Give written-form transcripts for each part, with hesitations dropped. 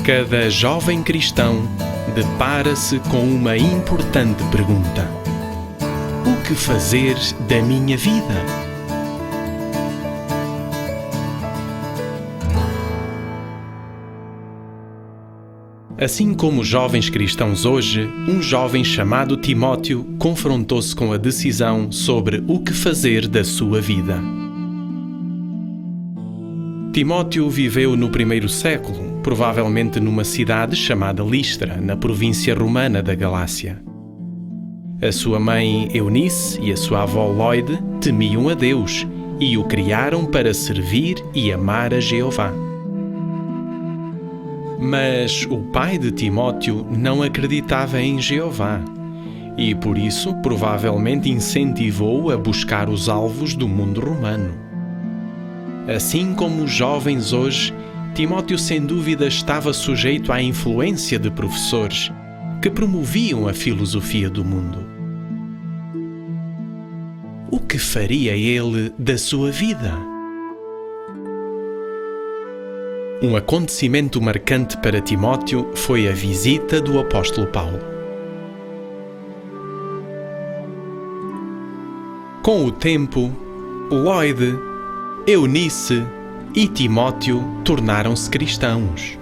Cada jovem cristão depara-se com uma importante pergunta: o que fazer da minha vida? Assim como os jovens cristãos hoje, um jovem chamado Timóteo confrontou-se com a decisão sobre o que fazer da sua vida. Timóteo viveu no primeiro século, provavelmente numa cidade chamada Listra, na província romana da Galácia. A sua mãe Eunice e a sua avó Loide temiam a Deus e o criaram para servir e amar a Jeová. Mas o pai de Timóteo não acreditava em Jeová e, por isso, provavelmente incentivou-o a buscar os alvos do mundo romano. Assim como os jovens hoje, Timóteo sem dúvida estava sujeito à influência de professores que promoviam a filosofia do mundo. O que faria ele da sua vida? Um acontecimento marcante para Timóteo foi a visita do apóstolo Paulo. Com o tempo, Loide, Eunice e Timóteo tornaram-se cristãos.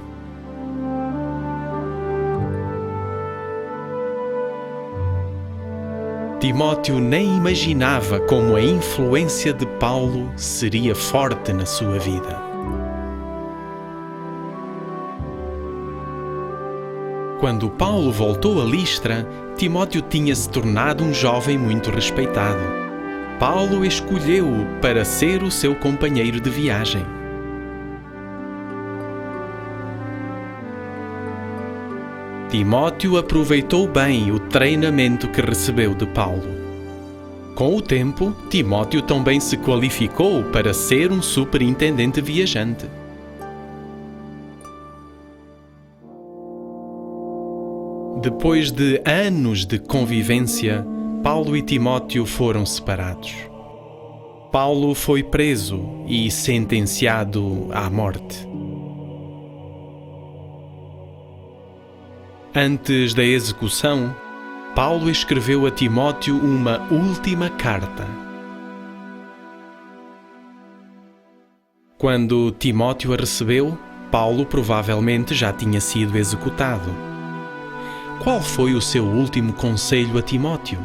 Timóteo nem imaginava como a influência de Paulo seria forte na sua vida. Quando Paulo voltou a Listra, Timóteo tinha se tornado um jovem muito respeitado. Paulo escolheu-o para ser o seu companheiro de viagem. Timóteo aproveitou bem o treinamento que recebeu de Paulo. Com o tempo, Timóteo também se qualificou para ser um superintendente viajante. Depois de anos de convivência, Paulo e Timóteo foram separados. Paulo foi preso e sentenciado à morte. Antes da execução, Paulo escreveu a Timóteo uma última carta. Quando Timóteo a recebeu, Paulo provavelmente já tinha sido executado. Qual foi o seu último conselho a Timóteo?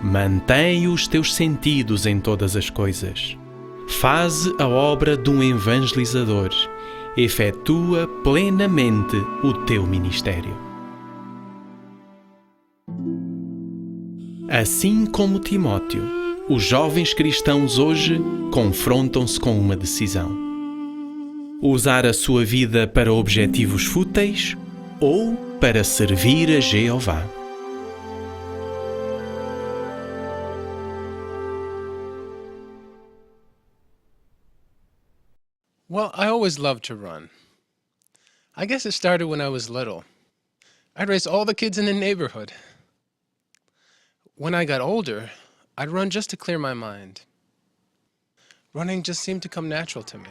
Mantém os teus sentidos em todas as coisas. Faze a obra de um evangelizador. Efetua plenamente o teu ministério. Assim como Timóteo, os jovens cristãos hoje confrontam-se com uma decisão: usar a sua vida para objetivos fúteis ou para servir a Jeová. Well, I always loved to run. I guess it started when I was little. I'd race all the kids in the neighborhood. When I got older, I'd run just to clear my mind. Running just seemed to come natural to me.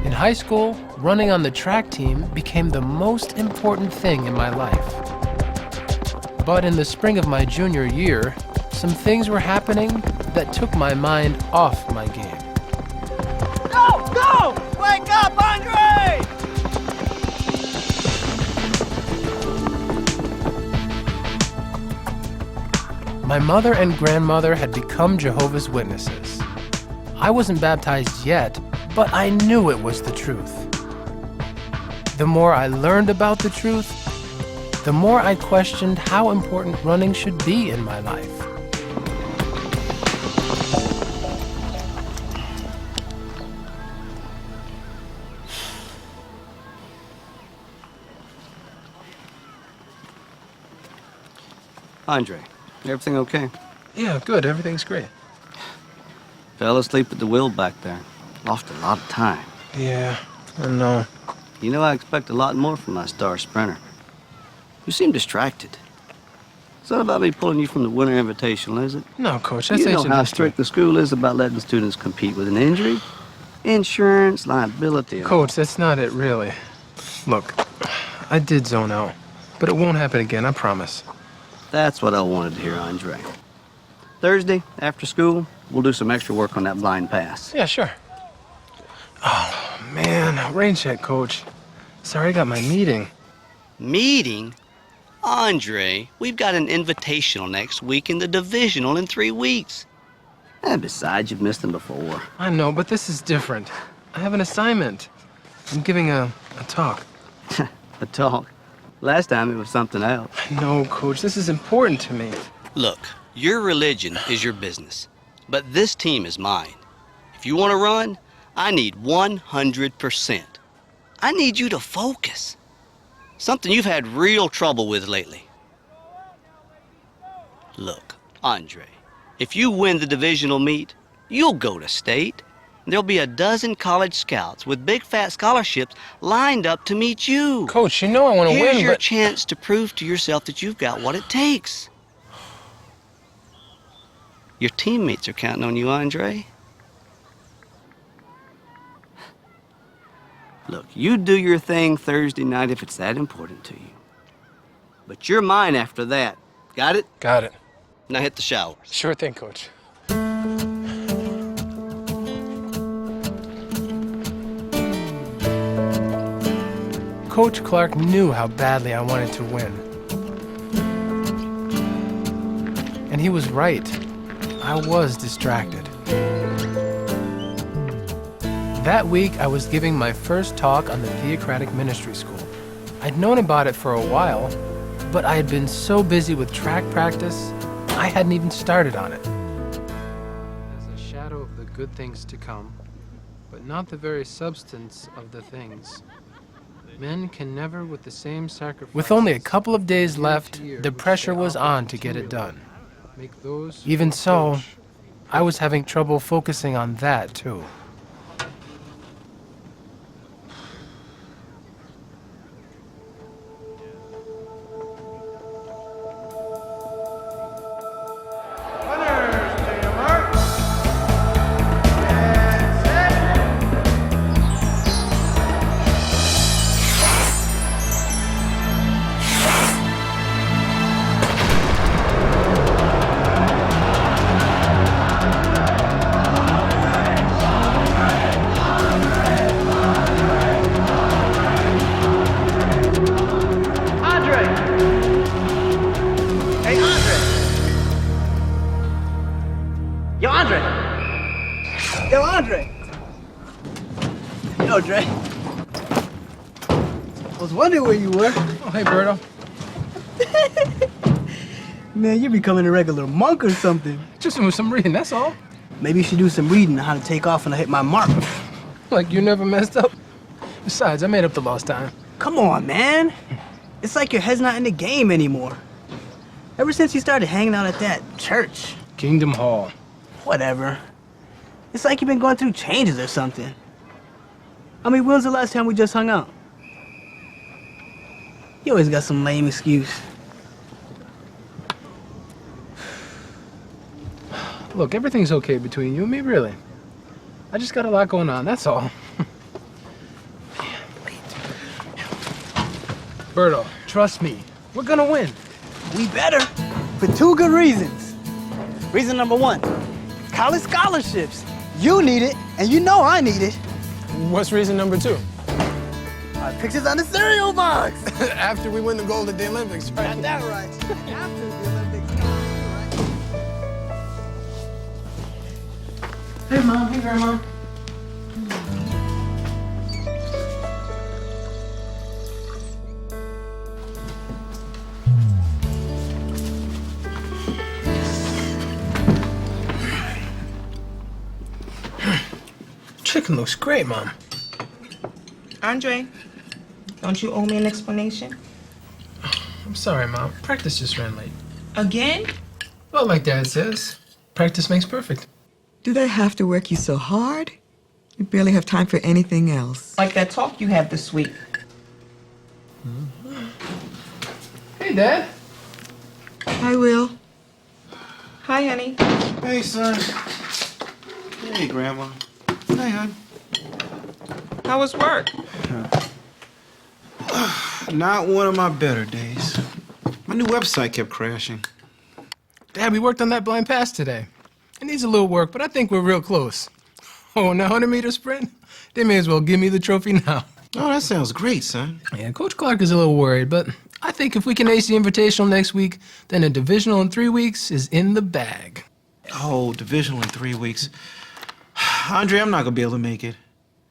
In high school, running on the track team became the most important thing in my life. But in the spring of my junior year, some things were happening that took my mind off my game. Go! Go! Wake up, Andre! My mother and grandmother had become Jehovah's Witnesses. I wasn't baptized yet, but I knew it was the truth. The more I learned about the truth, the more I questioned how important running should be in my life. Andre, everything okay? Yeah, good. Everything's great. Fell asleep at the wheel back there. Lost a lot of time. Yeah, I know. You know, I expect a lot more from my star sprinter. You seem distracted. It's not about me pulling you from the winter invitational, is it? No, Coach, that's You know ancient how history. strict the school is about letting students compete with an injury. Insurance, liability. Coach, that's not it, really. Look, I did zone out, but it won't happen again, I promise. That's what I wanted to hear, Andre. Thursday, after school, we'll do some extra work on that blind pass. Yeah, sure. Oh, man, rain check, Coach. Sorry, I got my meeting. Meeting? Andre, we've got an invitational next week and the divisional in 3 weeks. And besides, you've missed them before. I know, but this is different. I have an assignment. I'm giving a talk. A talk. Last time it was something else. No, Coach, this is important to me. Look, your religion is your business, but this team is mine. If you want to run, I need 100%. I need you to focus. Something you've had real trouble with lately. Look, Andre, if you win the divisional meet, you'll go to state. There'll be a dozen college scouts with big fat scholarships lined up to meet you. Coach, you know I want to Here's win, your but... chance to prove to yourself that you've got what it takes. Your teammates are counting on you, Andre. Look, you do your thing Thursday night if it's that important to you. But you're mine after that. Got it? Got it. Now hit the showers. Sure thing, Coach. Coach Clark knew how badly I wanted to win. And he was right. I was distracted. That week, I was giving my first talk on the Theocratic Ministry School. I'd known about it for a while, but I had been so busy with track practice, I hadn't even started on it. As a shadow of the good things to come, but not the very substance of the things. Men can never with the same sacrifice. With only a couple of days left, the pressure was on to get it done. Even so, I was having trouble focusing on that too. Yo, Andre! Yo, Dre. I was wondering where you were. Oh, hey, Berto. Man, you're becoming a regular monk or something. Just doing some reading, that's all. Maybe you should do some reading on how to take off when I hit my mark. Like you never messed up. Besides, I made up the lost time. Come on, man. It's like your head's not in the game anymore. Ever since you started hanging out at that church. Kingdom Hall. Whatever. It's like you've been going through changes or something. I mean, when was the last time we just hung out? You always got some lame excuse. Look, everything's okay between you and me, really. I just got a lot going on, that's all. Berto, trust me. We're gonna win. We better. For two good reasons. Reason number one, college scholarships. You need it, and you know I need it. What's reason number two? Our pictures on the cereal box. After we win the gold at the Olympics, right? Got that right. After the Olympics. Right? Hey, Mom. Hey, Grandma. Chicken looks great, Mom. Andre, don't you owe me an explanation? I'm sorry, Mom. Practice just ran late. Again? Well, like Dad says, practice makes perfect. Do they have to work you so hard? You barely have time for anything else. Like that talk you had this week. Hey, Dad. I will. Hi, honey. Hey, son. Hey, Grandma. Hey, hon. How was work? Not one of my better days. My new website kept crashing. Dad, we worked on that blind pass today. It needs a little work, but I think we're real close. Oh, and the 100-meter sprint? They may as well give me the trophy now. Oh, that sounds great, son. Yeah, Coach Clark is a little worried, but I think if we can ace the Invitational next week, then a divisional in 3 weeks is in the bag. Oh, divisional in 3 weeks. Andre, I'm not gonna be able to make it.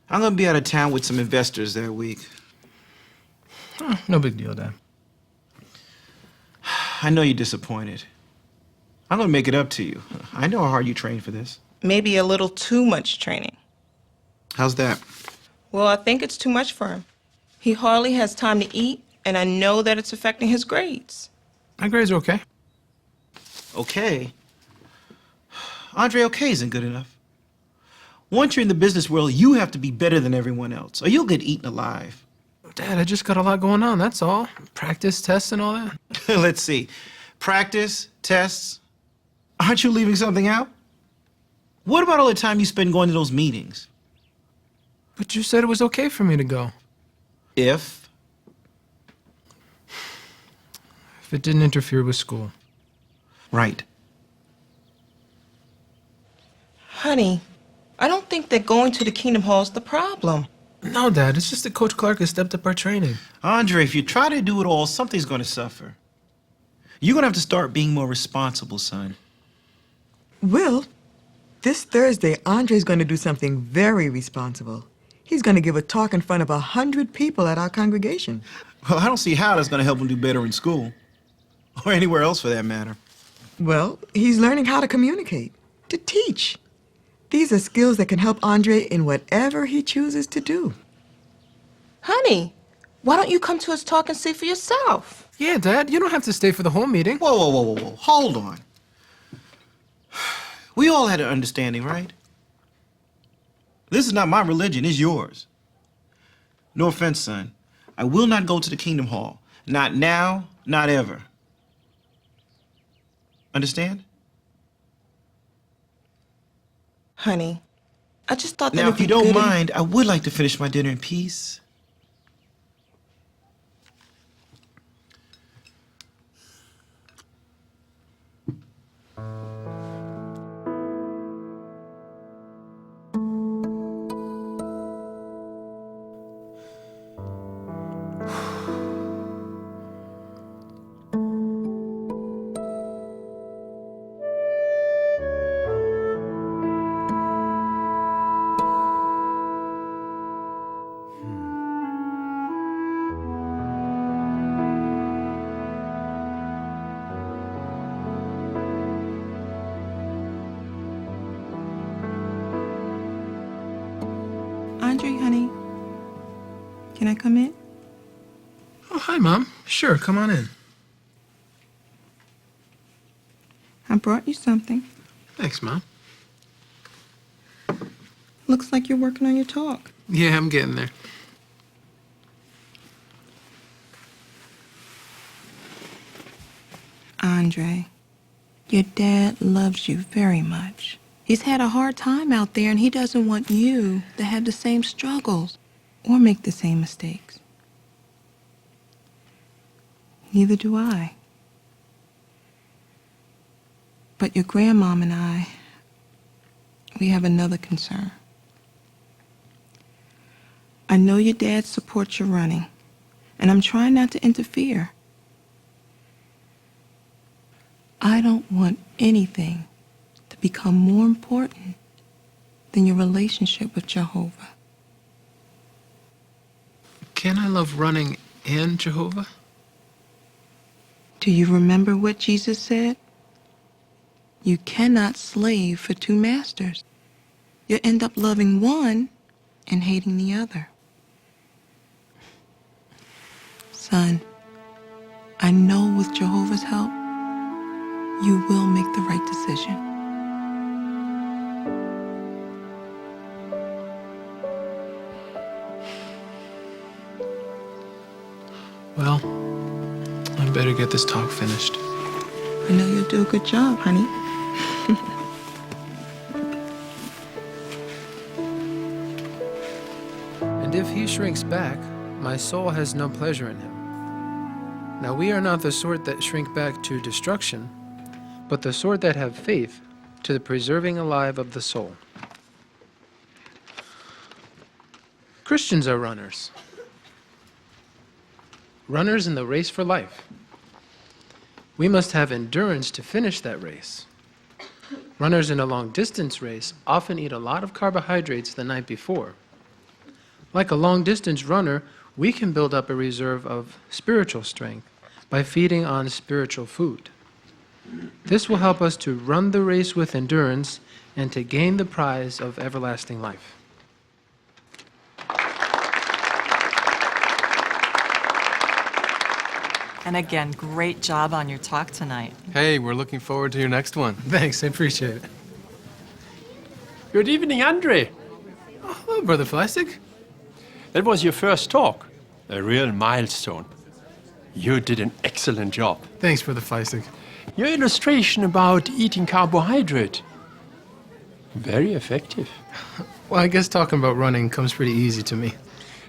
I'm gonna be out of town with some investors that week. Oh, no big deal, Dad. I know you're disappointed. I'm gonna make it up to you. I know how hard you trained for this. Maybe a little too much training. How's that? Well, I think it's too much for him. He hardly has time to eat, and I know that it's affecting his grades. My grades are okay. Okay. Andre, okay isn't good enough. Once you're in the business world, you have to be better than everyone else, or you'll get eaten alive. Dad, I just got a lot going on, that's all. Practice, tests, and all that. Let's see. Practice, tests. Aren't you leaving something out? What about all the time you spend going to those meetings? But you said it was okay for me to go. If it didn't interfere with school. Right. Honey, I don't think that going to the Kingdom Hall is the problem. No, Dad, it's just that Coach Clark has stepped up our training. Andre, if you try to do it all, something's going to suffer. You're going to have to start being more responsible, son. Will, this Thursday, Andre's going to do something very responsible. He's going to give a talk in front of 100 people at our congregation. Well, I don't see how that's going to help him do better in school. Or anywhere else, for that matter. Well, he's learning how to communicate, to teach. These are skills that can help Andre in whatever he chooses to do. Honey, why don't you come to his talk and see for yourself? Yeah, Dad, you don't have to stay for the whole meeting. Whoa, whoa, whoa, whoa, whoa. Hold on. We all had an understanding, right? This is not my religion, it's yours. No offense, son. I will not go to the Kingdom Hall. Not now, not ever. Understand? Honey, I just thought that Now, it'd if you be don't good mind, I would like to finish my dinner in peace. Andre, honey, can I come in? Oh, hi, Mom. Sure, come on in. I brought you something. Thanks, Mom. Looks like you're working on your talk. Yeah, I'm getting there. Andre, your dad loves you very much. He's had a hard time out there, and he doesn't want you to have the same struggles or make the same mistakes. Neither do I. But your grandmom and I, we have another concern. I know your dad supports your running, and I'm trying not to interfere. I don't want anything to become more important than your relationship with Jehovah. Can I love running and Jehovah? Do you remember what Jesus said? You cannot slave for two masters. You'll end up loving one and hating the other. Son, I know with Jehovah's help, you will make the right decision. Well, I better get this talk finished. I know you'll do a good job, honey. And if he shrinks back, my soul has no pleasure in him. Now we are not the sort that shrink back to destruction, but the sort that have faith to the preserving alive of the soul. Christians are runners. Runners in the race for life. We must have endurance to finish that race. Runners in a long-distance race often eat a lot of carbohydrates the night before. Like a long-distance runner, we can build up a reserve of spiritual strength by feeding on spiritual food. This will help us to run the race with endurance and to gain the prize of everlasting life. And again, great job on your talk tonight. Hey, we're looking forward to your next one. Thanks, I appreciate it. Good evening, Andre. Oh, hello, Brother Fleisig. That was your first talk. A real milestone. You did an excellent job. Thanks, Brother Fleisig. Your illustration about eating carbohydrate. Very effective. Well, I guess talking about running comes pretty easy to me.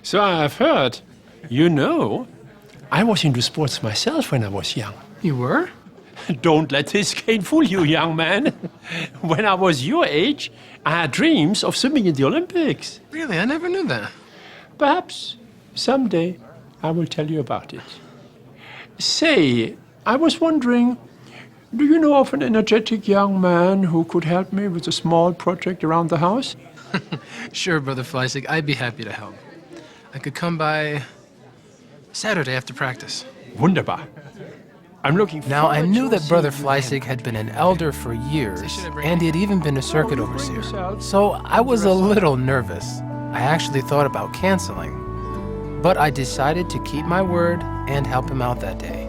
So I've heard. You know, I was into sports myself when I was young. You were? Don't let this cane fool you, young man. When I was your age, I had dreams of swimming in the Olympics. Really? I never knew that. Perhaps someday I will tell you about it. Say, I was wondering, do you know of an energetic young man who could help me with a small project around the house? Sure, Brother Fleisig, I'd be happy to help. I could come by Saturday after practice. Wunderbar. I'm looking forward Now, I knew to that Brother seeing you Fleisig again. had been an elder for years, and he had even been a circuit overseer. So I was a little nervous. I actually thought about canceling. But I decided to keep my word and help him out that day.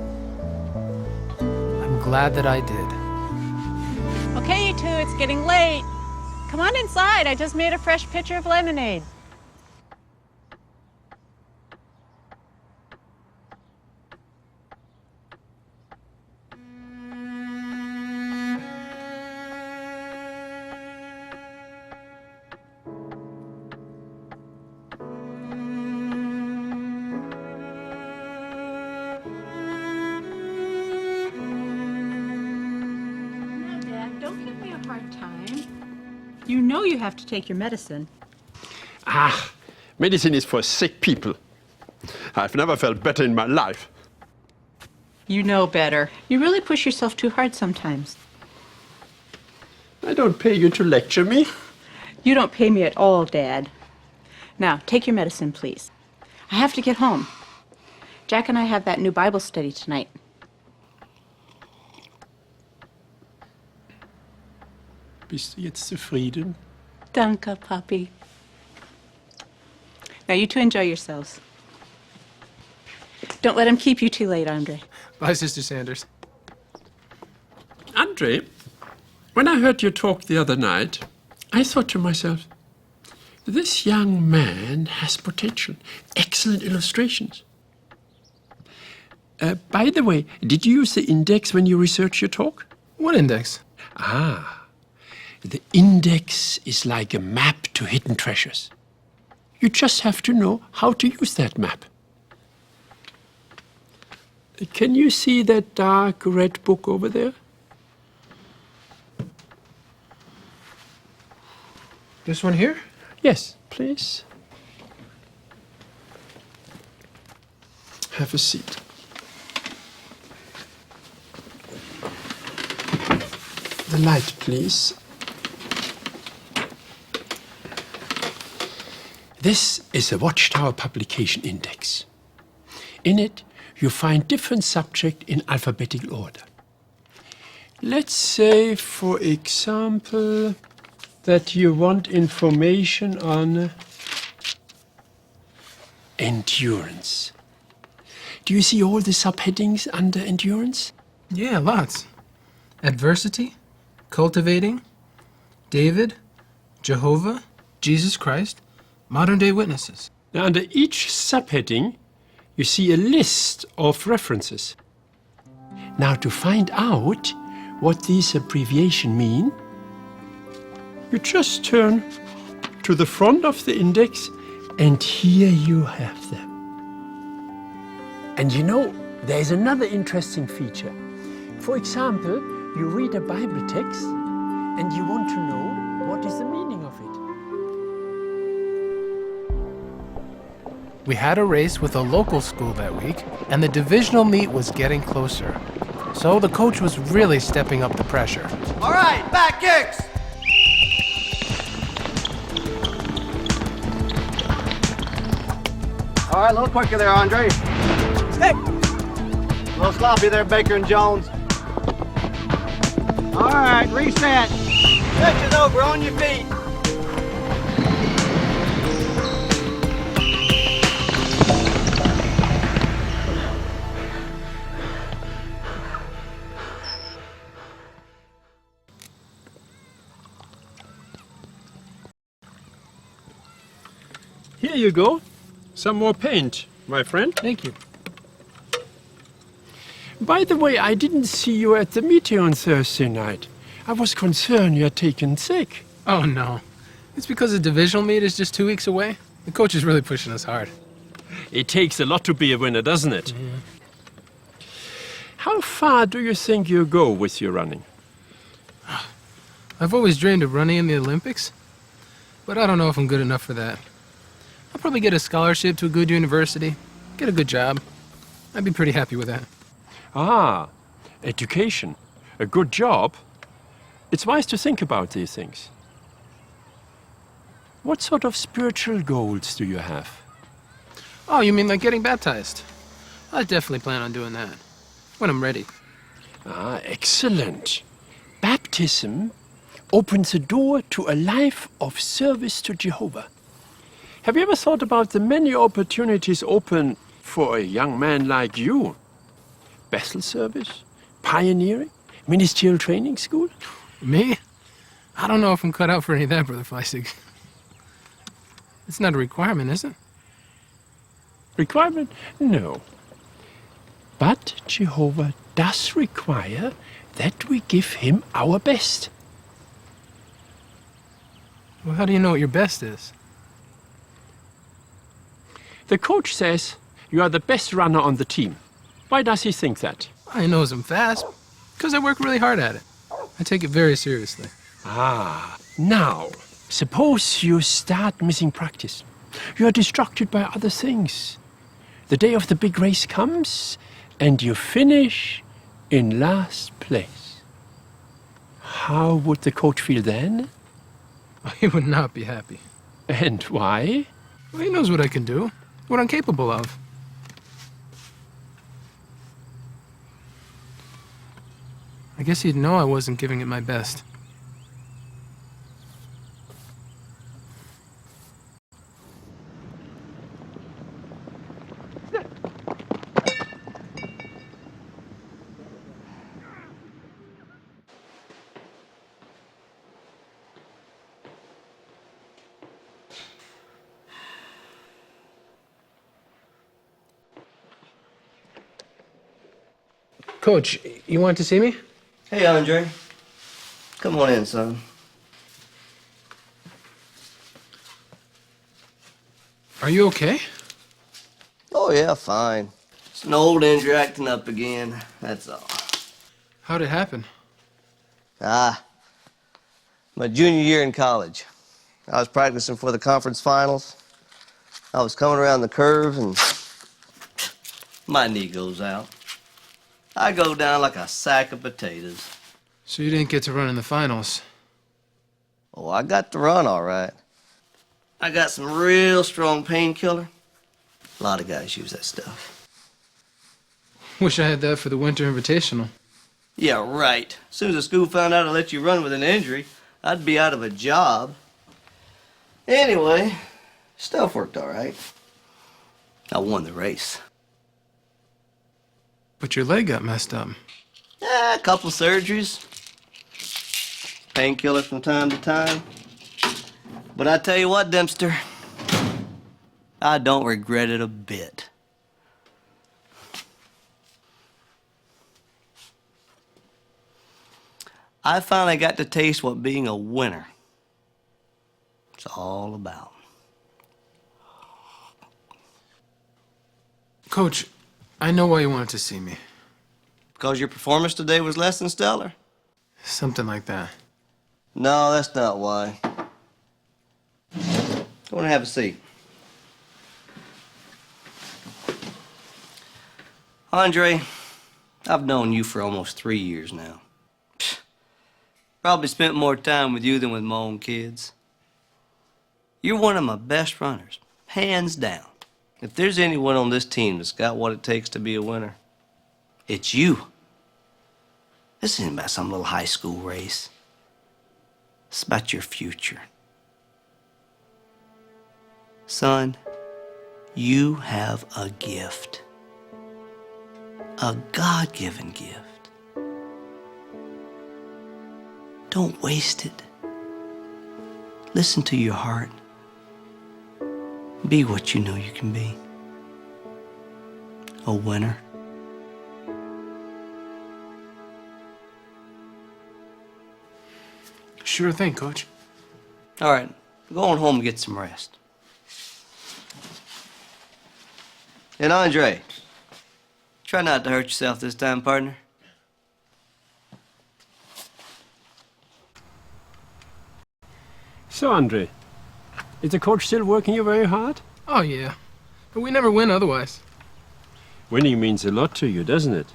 I'm glad that I did. Okay, you two, it's getting late. Come on inside. I just made a fresh pitcher of lemonade. Don't give me a hard time. You know you have to take your medicine. Ah, medicine is for sick people. I've never felt better in my life. You know better. You really push yourself too hard sometimes. I don't pay you to lecture me. You don't pay me at all, Dad. Now, take your medicine, please. I have to get home. Jack and I have that new Bible study tonight. Bist du jetzt zufrieden? Danke, Papi. Now, you two enjoy yourselves. Don't let him keep you too late, Andre. Bye, Sister Sanders. Andre, when I heard you talk the other night, I thought to myself, this young man has potential. Excellent illustrations. By the way, did you use the index when you researched your talk? What index? Ah, the index is like a map to hidden treasures. You just have to know how to use that map. Can you see that dark red book over there? This one here? Yes, please. Have a seat. The light, please. This is a Watchtower Publication Index. In it, you find different subjects in alphabetical order. Let's say, for example, that you want information on endurance. Do you see all the subheadings under endurance? Yeah, lots. Adversity, cultivating, David, Jehovah, Jesus Christ, modern-day witnesses. Now, under each subheading, you see a list of references. Now, to find out what these abbreviations mean, you just turn to the front of the index And here you have them. And you know, there's another interesting feature. For example, you read a Bible text and you want to know what is the meaning of it. We had a race with a local school that week, and the divisional meet was getting closer. So the coach was really stepping up the pressure. All right, back kicks. All right, a little quicker there, Andre. Hey! A little sloppy there, Baker and Jones. All right, reset. Stretch it over, on your feet. Here you go. Some more paint, my friend. Thank you. By the way, I didn't see you at the meeting on Thursday night. I was concerned you had taken sick. Oh, no. It's because the divisional meet is just 2 weeks away. The coach is really pushing us hard. It takes a lot to be a winner, doesn't it? How far do you think you go with your running? I've always dreamed of running in the Olympics, but I don't know if I'm good enough for that. I'll probably get a scholarship to a good university, get a good job. I'd be pretty happy with that. Ah, education. A good job. It's wise to think about these things. What sort of spiritual goals do you have? Oh, you mean like getting baptized? I definitely plan on doing that, when I'm ready. Ah, excellent. Baptism opens the door to a life of service to Jehovah. Have you ever thought about the many opportunities open for a young man like you? Bethel service, pioneering, ministerial training school? Me? I don't know if I'm cut out for any of that, Brother Fleissig. It's not a requirement, is it? Requirement? No. But Jehovah does require that we give him our best. Well, how do you know what your best is? The coach says you are the best runner on the team. Why does he think that? I knows I'm fast, because I work really hard at it. I take it very seriously. Ah, now, suppose you start missing practice. You are distracted by other things. The day of the big race comes, and you finish in last place. How would the coach feel then? He would not be happy. And why? Well, he knows what I can do, what I'm capable of. I guess he'd know I wasn't giving it my best. Coach, you want to see me? Hey, Andre. Come on in, son. Are you okay? Oh, yeah, fine. It's an old injury acting up again, that's all. How'd it happen? My junior year in college. I was practicing for the conference finals. I was coming around the curve and my knee goes out. I go down like a sack of potatoes. So you didn't get to run in the finals? Oh, I got to run all right. I got some real strong painkiller. A lot of guys use that stuff. Wish I had that for the Winter Invitational. Yeah, right. As soon as the school found out I let you run with an injury, I'd be out of a job. Anyway, stuff worked all right. I won the race. But your leg got messed up. A couple surgeries. Painkiller from time to time. But I tell you what, Dempster, I don't regret it a bit. I finally got to taste what being a winner is all about. Coach, I know why you wanted to see me. Because your performance today was less than stellar? Something like that. No, that's not why. Go on and have a seat. Andre, I've known you for almost 3 years now. Probably spent more time with you than with my own kids. You're one of my best runners, hands down. If there's anyone on this team that's got what it takes to be a winner, it's you. This isn't about some little high school race. It's about your future. Son, you have a gift. A God-given gift. Don't waste it. Listen to your heart. Be what you know you can be. A winner. Sure thing, Coach. All right, go on home and get some rest. And Andre, try not to hurt yourself this time, partner. So, Andre, is the coach still working you very hard? Oh, yeah. But we never win otherwise. Winning means a lot to you, doesn't it?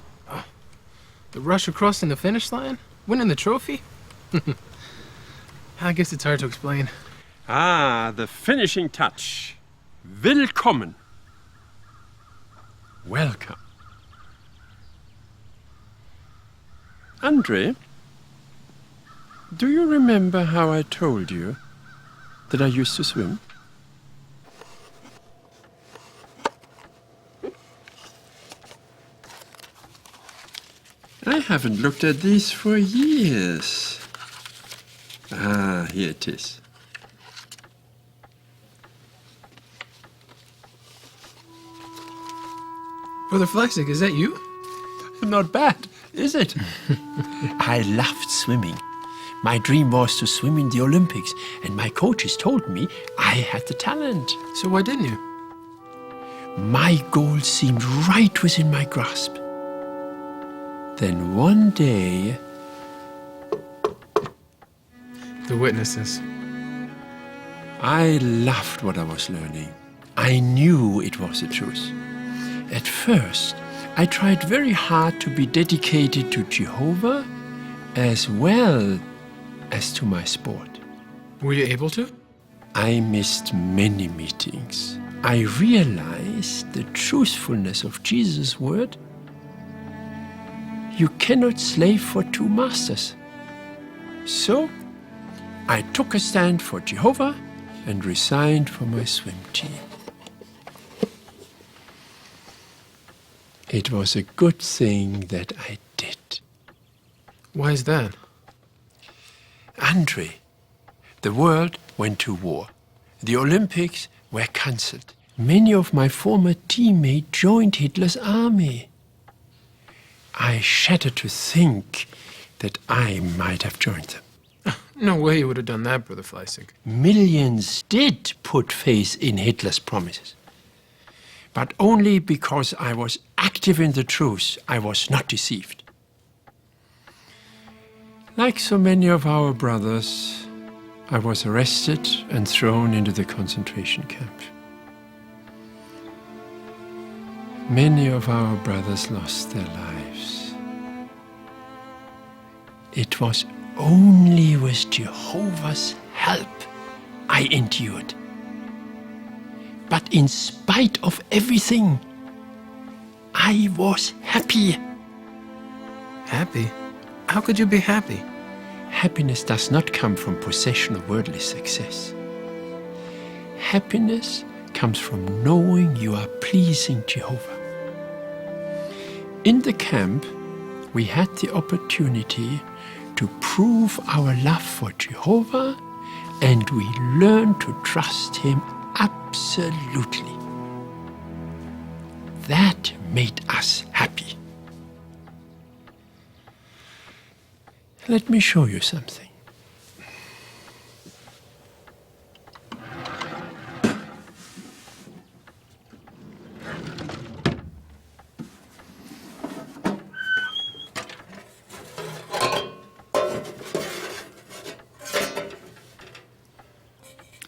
The rush across in the finish line? Winning the trophy? I guess it's hard to explain. Ah, the finishing touch. Willkommen. Welcome. Andre, do you remember how I told you that I used to swim? I haven't looked at these for years. Ah, here it is. Brother Flexig, is that you? Not bad, is it? I loved swimming. My dream was to swim in the Olympics, and my coaches told me I had the talent. So why didn't you? My goal seemed right within my grasp. Then one day... The witnesses. I loved what I was learning. I knew it was the truth. At first, I tried very hard to be dedicated to Jehovah as well as to my sport. Were you able to? I missed many meetings. I realized the truthfulness of Jesus' word. You cannot slave for two masters. So, I took a stand for Jehovah and resigned from my swim team. It was a good thing that I did. Why is that? Andre, the world went to war. The Olympics were cancelled. Many of my former teammates joined Hitler's army. I shudder to think that I might have joined them. No way you would have done that, Brother Fleissig. Millions did put faith in Hitler's promises. But only because I was active in the truth, I was not deceived. Like so many of our brothers, I was arrested and thrown into the concentration camp. Many of our brothers lost their lives. It was only with Jehovah's help I endured. But in spite of everything, I was happy. Happy? How could you be happy? Happiness does not come from possession of worldly success. Happiness comes from knowing you are pleasing Jehovah. In the camp, we had the opportunity to prove our love for Jehovah, and we learned to trust Him absolutely. That made us happy. Let me show you something.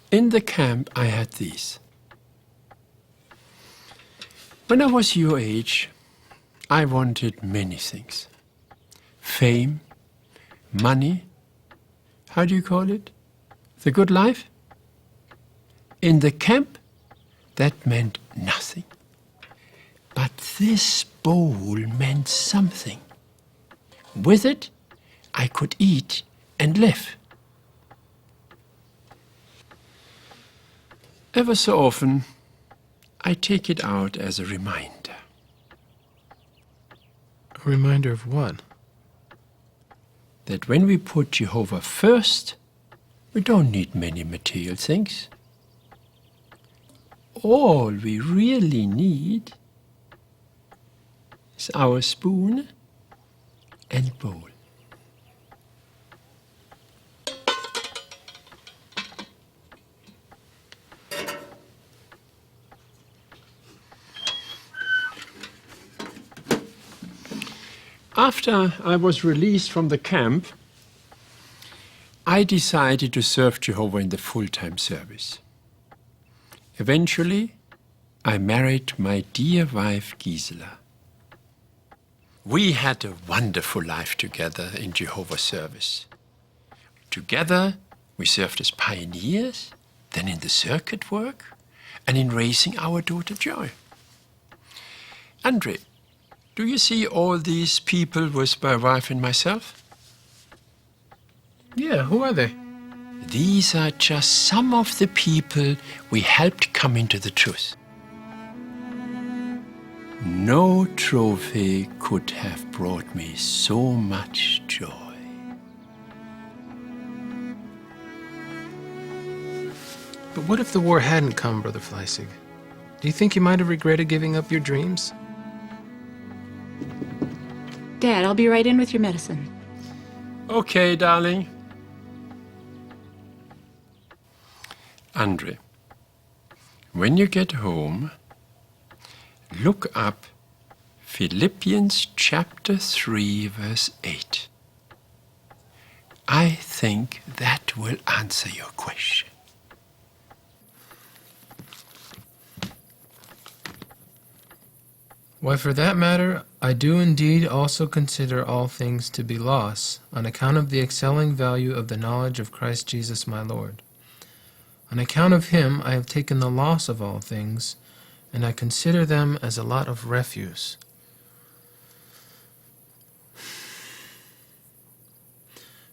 In the camp, I had these. When I was your age, I wanted many things. Fame, money, how do you call it? The good life? In the camp, that meant nothing. But this bowl meant something. With it, I could eat and live. Ever so often, I take it out as a reminder. A reminder of what? That when we put Jehovah first, we don't need many material things. All we really need is our spoon and bowl. After I was released from the camp, I decided to serve Jehovah in the full-time service. Eventually, I married my dear wife, Gisela. We had a wonderful life together in Jehovah's service. Together, we served as pioneers, then in the circuit work, and in raising our daughter Joy. Andre, do you see all these people with my wife and myself? Yeah, who are they? These are just some of the people we helped come into the truth. No trophy could have brought me so much joy. But what if the war hadn't come, Brother Fleissig? Do you think you might have regretted giving up your dreams? Dad, I'll be right in with your medicine. Okay, darling. Andre, when you get home, look up Philippians chapter 3, verse 8. I think that will answer your question. Why, for that matter, I do indeed also consider all things to be loss, on account of the excelling value of the knowledge of Christ Jesus my Lord. On account of him I have taken the loss of all things, and I consider them as a lot of refuse.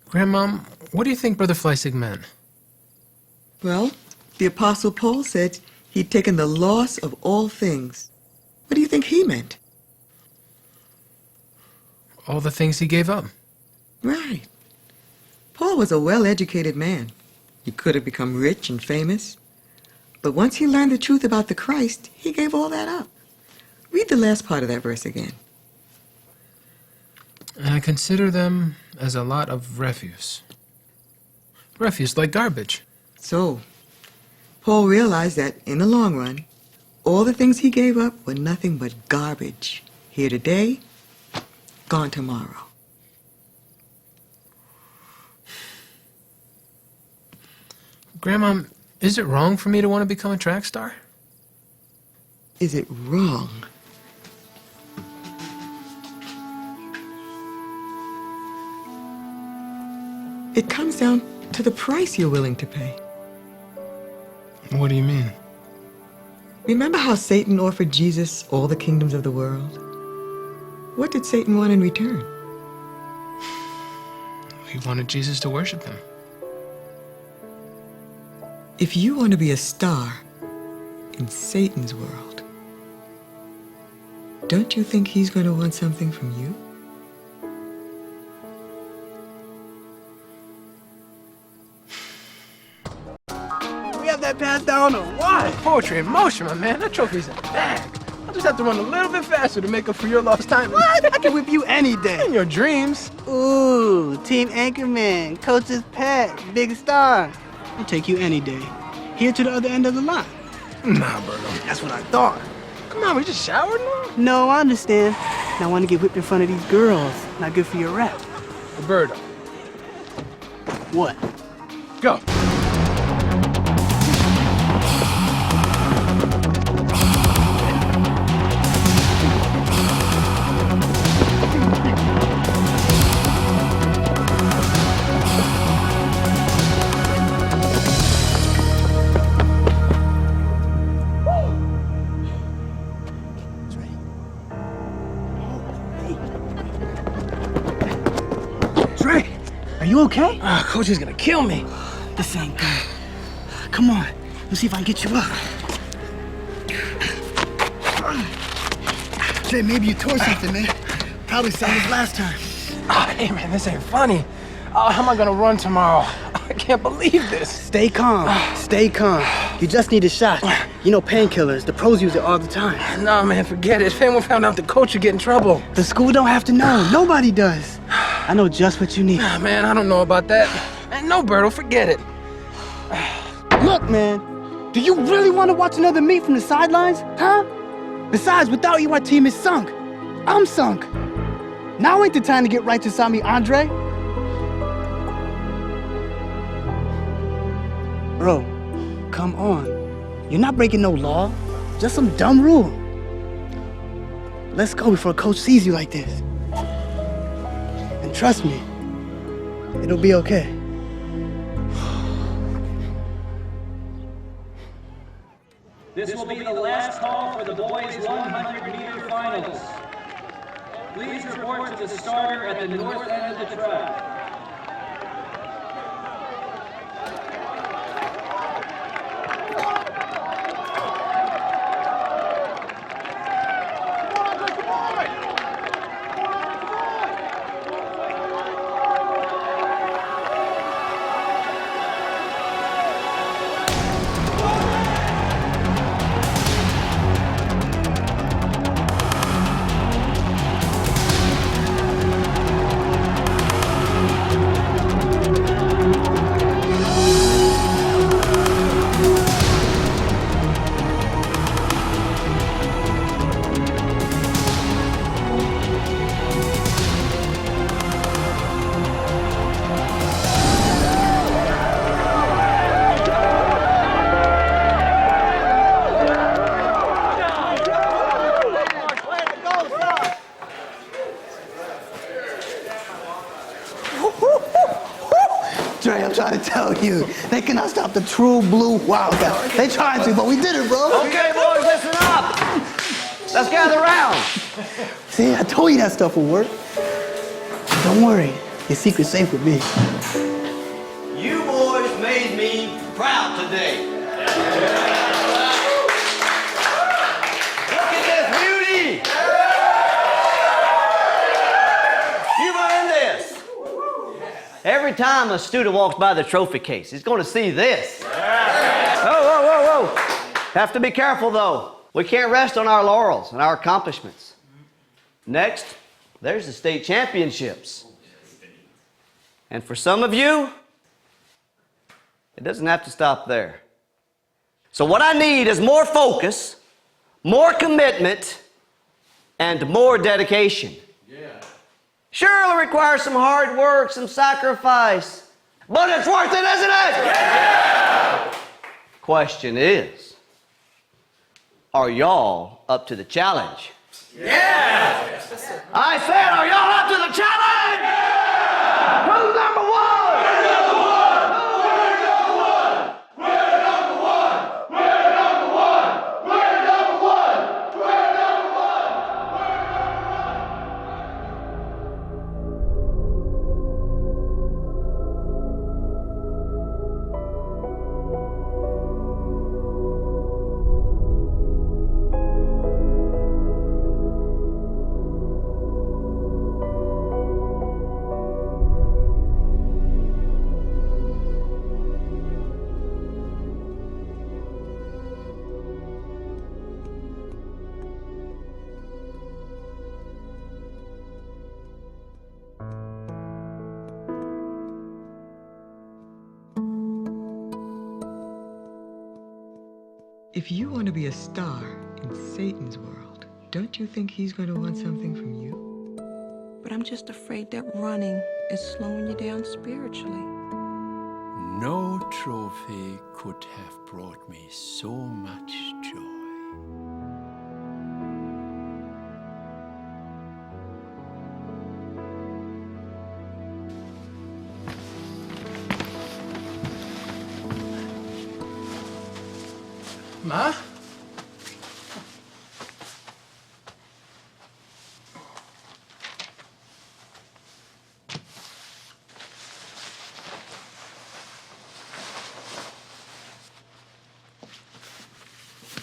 Grandmom, what do you think Brother Fleissig meant? Well, the Apostle Paul said he'd taken the loss of all things. What do you think he meant? All the things he gave up. Right. Paul was a well-educated man. He could have become rich and famous. But once he learned the truth about the Christ, he gave all that up. Read the last part of that verse again. And I consider them as a lot of refuse. Refuse, like garbage. So, Paul realized that in the long run, all the things he gave up were nothing but garbage. Here today, gone tomorrow. Grandma, is it wrong for me to want to become a track star? Is it wrong? It comes down to the price you're willing to pay. What do you mean? Remember how Satan offered Jesus all the kingdoms of the world? What did Satan want in return? He wanted Jesus to worship him. If you want to be a star in Satan's world, don't you think he's going to want something from you? We have that passed down or what? Poetry in motion, my man. That trophy's in the bag. I'll just have to run a little bit faster to make up for your lost time. What? I can whip you any day. In your dreams. Ooh, Team Anchorman, Coach's pet, big star. I'll take you any day. Here to the other end of the line. Nah, Berto. That's what I thought. Come on, we just showered now? No, I understand. Now I want to get whipped in front of these girls. Not good for your rep. Roberto. What? Go. you okay? Coach is gonna kill me. This ain't good. Come on, let's see if I can get you up. Jay, maybe you tore something, man. Probably same as last time. Hey, man, this ain't funny. How am I gonna run tomorrow? I can't believe this. Stay calm. Stay calm. You just need a shot. You know painkillers. The pros use it all the time. Nah, man, forget it. If anyone found out the coach would get in trouble. The school don't have to know. Nobody does. I know just what you need. Man, I don't know about that. Man, no, Berto, forget it. Look, man. Do you really want to watch another meet from the sidelines? Huh? Besides, without you, our team is sunk. I'm sunk. Now ain't the time to get righteous on me, Andre. Bro, come on. You're not breaking no law. Just some dumb rule. Let's go before coach sees you like this. And trust me, it'll be okay. This will be the last call for the boys' 100-meter finals. Please report to the starter at the north end of the track. Dre, I'm trying to tell you, they cannot stop the true blue Wildcat. They tried to, but we did it, bro. Okay, boys, listen up. Let's gather around. See, I told you that stuff would work. Don't worry, your secret's safe with me. You boys made me proud today. Look at this beauty. You mind this? Every time a student walks by the trophy case, he's going to see this. Whoa. Have to be careful, though. We can't rest on our laurels and our accomplishments. Next, there's the state championships. And for some of you, it doesn't have to stop there. So what I need is more focus, more commitment, and more dedication. Sure, it'll require some hard work, some sacrifice, but it's worth it, isn't it? Yeah! Question is, are y'all up to the challenge? Yeah! I said, are y'all up to the challenge? Yeah! Who's number one? We're number one! We're number one! We're number one! We're number one! We're number one! We're number one! If you want to be a star in Satan's world, don't you think he's going to want something from you? But I'm just afraid that running is slowing you down spiritually. No trophy could have brought me so much joy. Ma?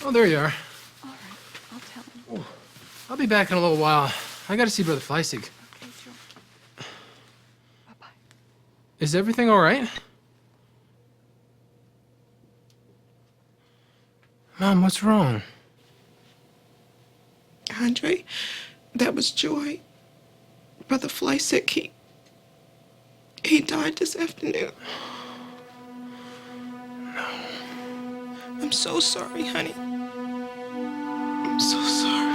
Oh, there you are. All right, I'll tell him. I'll be back in a little while. I gotta see Brother Fleissig. Okay, Joe. Bye-bye. Is everything all right? Mom, what's wrong? Andre, that was Joy. Brother Fleissig, he died this afternoon. No. I'm so sorry, honey. I'm so sorry.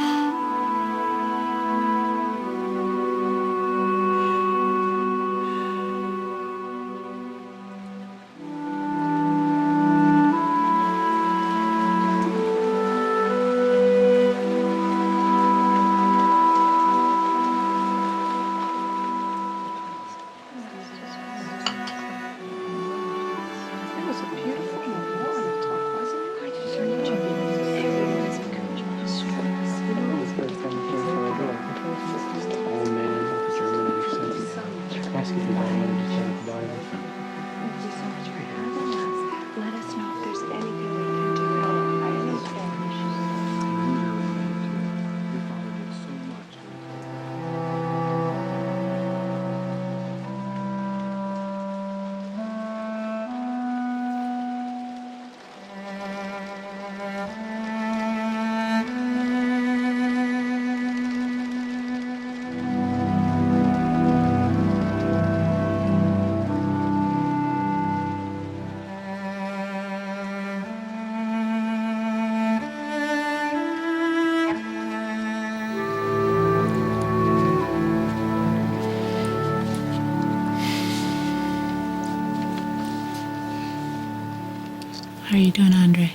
How are you doing, Andre?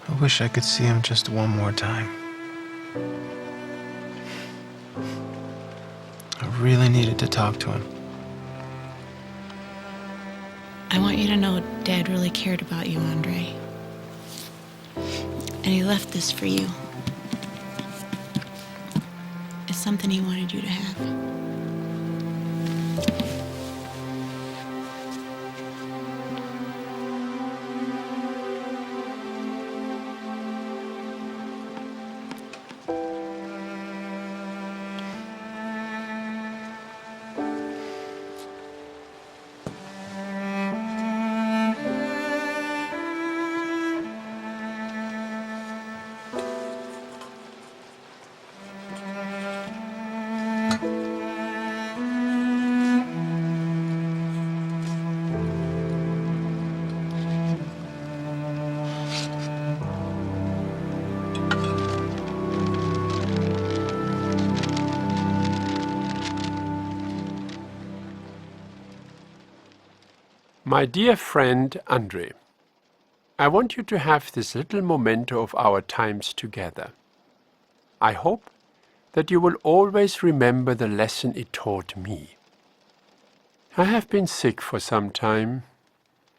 I wish I could see him just one more time. I really needed to talk to him. I want you to know Dad really cared about you, Andre. And he left this for you. It's something he wanted you to have. My dear friend Andre, I want you to have this little memento of our times together. I hope that you will always remember the lesson it taught me. I have been sick for some time,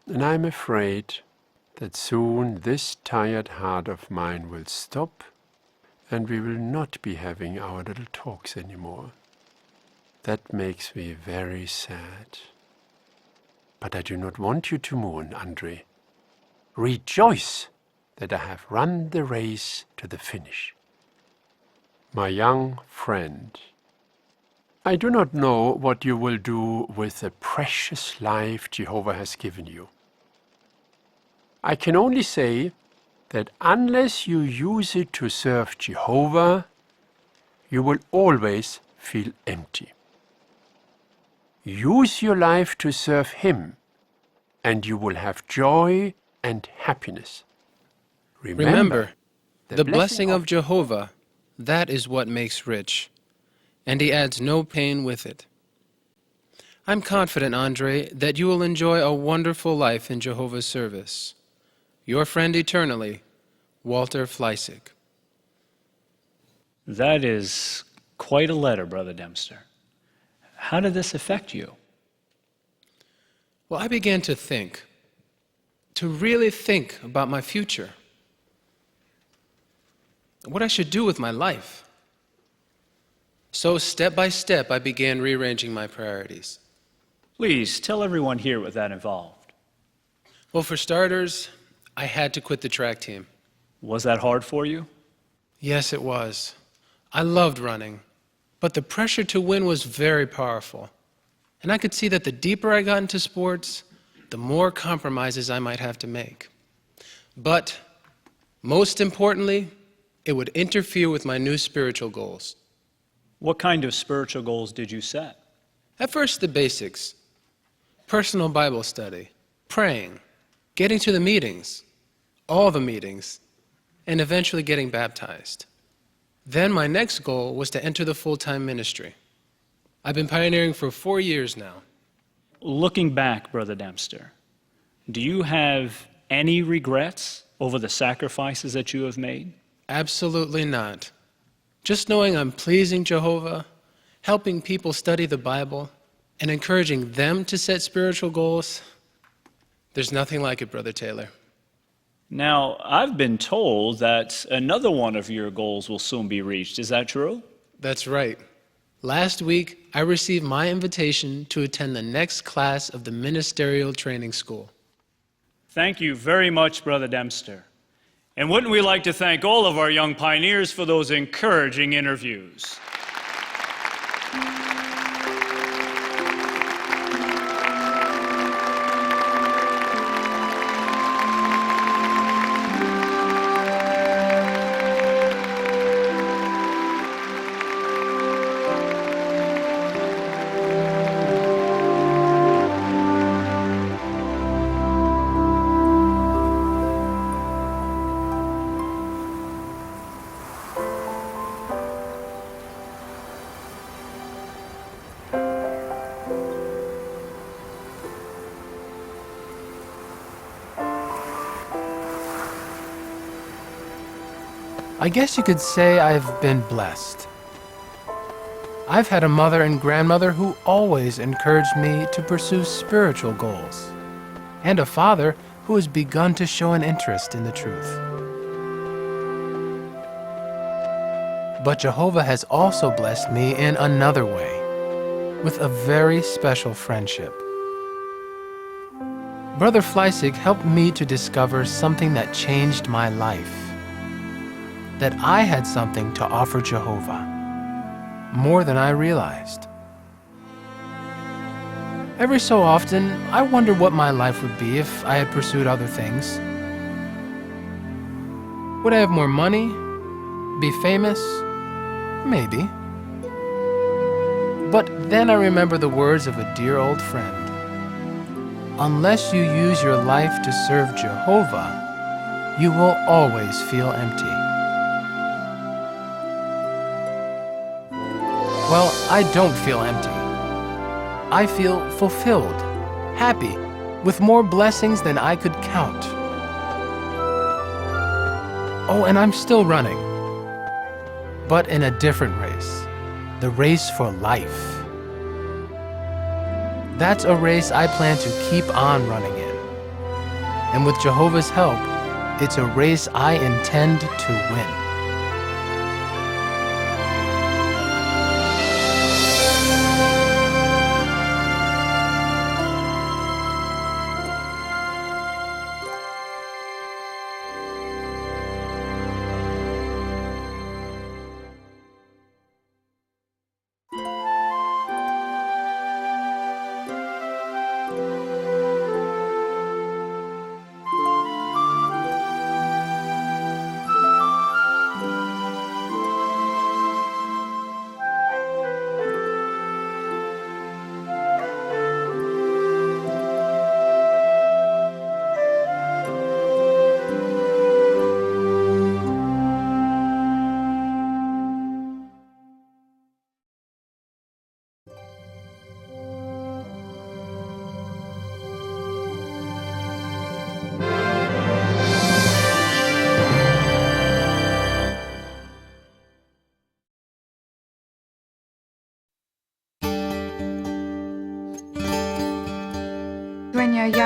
and I am afraid that soon this tired heart of mine will stop, and we will not be having our little talks anymore. That makes me very sad. But I do not want you to mourn, Andre. Rejoice that I have run the race to the finish. My young friend, I do not know what you will do with the precious life Jehovah has given you. I can only say that unless you use it to serve Jehovah, you will always feel empty. Use your life to serve Him, and you will have joy and happiness. Remember, the blessing of Jehovah, that is what makes rich, and He adds no pain with it. I'm confident, Andre, that you will enjoy a wonderful life in Jehovah's service. Your friend eternally, Walter Fleissig. That is quite a letter, Brother Dempster. How did this affect you? Well, I began to really think about my future. What I should do with my life. So step by step, I began rearranging my priorities. Please tell everyone here what that involved. Well, for starters, I had to quit the track team. Was that hard for you? Yes, it was. I loved running, but the pressure to win was very powerful. And I could see that the deeper I got into sports, the more compromises I might have to make. But most importantly, it would interfere with my new spiritual goals. What kind of spiritual goals did you set? At first, the basics: personal Bible study, praying, getting to the meetings, all the meetings, and eventually getting baptized. Then my next goal was to enter the full-time ministry. I've been pioneering for 4 years now. Looking back, Brother Dempster, do you have any regrets over the sacrifices that you have made? Absolutely not. Just knowing I'm pleasing Jehovah, helping people study the Bible, and encouraging them to set spiritual goals, there's nothing like it, Brother Taylor. Now, I've been told that another one of your goals will soon be reached. Is that true? That's right. Last week, I received my invitation to attend the next class of the Ministerial Training School. Thank you very much, Brother Dempster. And wouldn't we like to thank all of our young pioneers for those encouraging interviews? I guess you could say I've been blessed. I've had a mother and grandmother who always encouraged me to pursue spiritual goals, and a father who has begun to show an interest in the truth. But Jehovah has also blessed me in another way, with a very special friendship. Brother Fleissig helped me to discover something that changed my life. That I had something to offer Jehovah, more than I realized. Every so often, I wonder what my life would be if I had pursued other things. Would I have more money? Be famous? Maybe. But then I remember the words of a dear old friend. Unless you use your life to serve Jehovah, you will always feel empty. Well, I don't feel empty. I feel fulfilled, happy, with more blessings than I could count. Oh, and I'm still running, but in a different race, the race for life. That's a race I plan to keep on running in. And with Jehovah's help, it's a race I intend to win.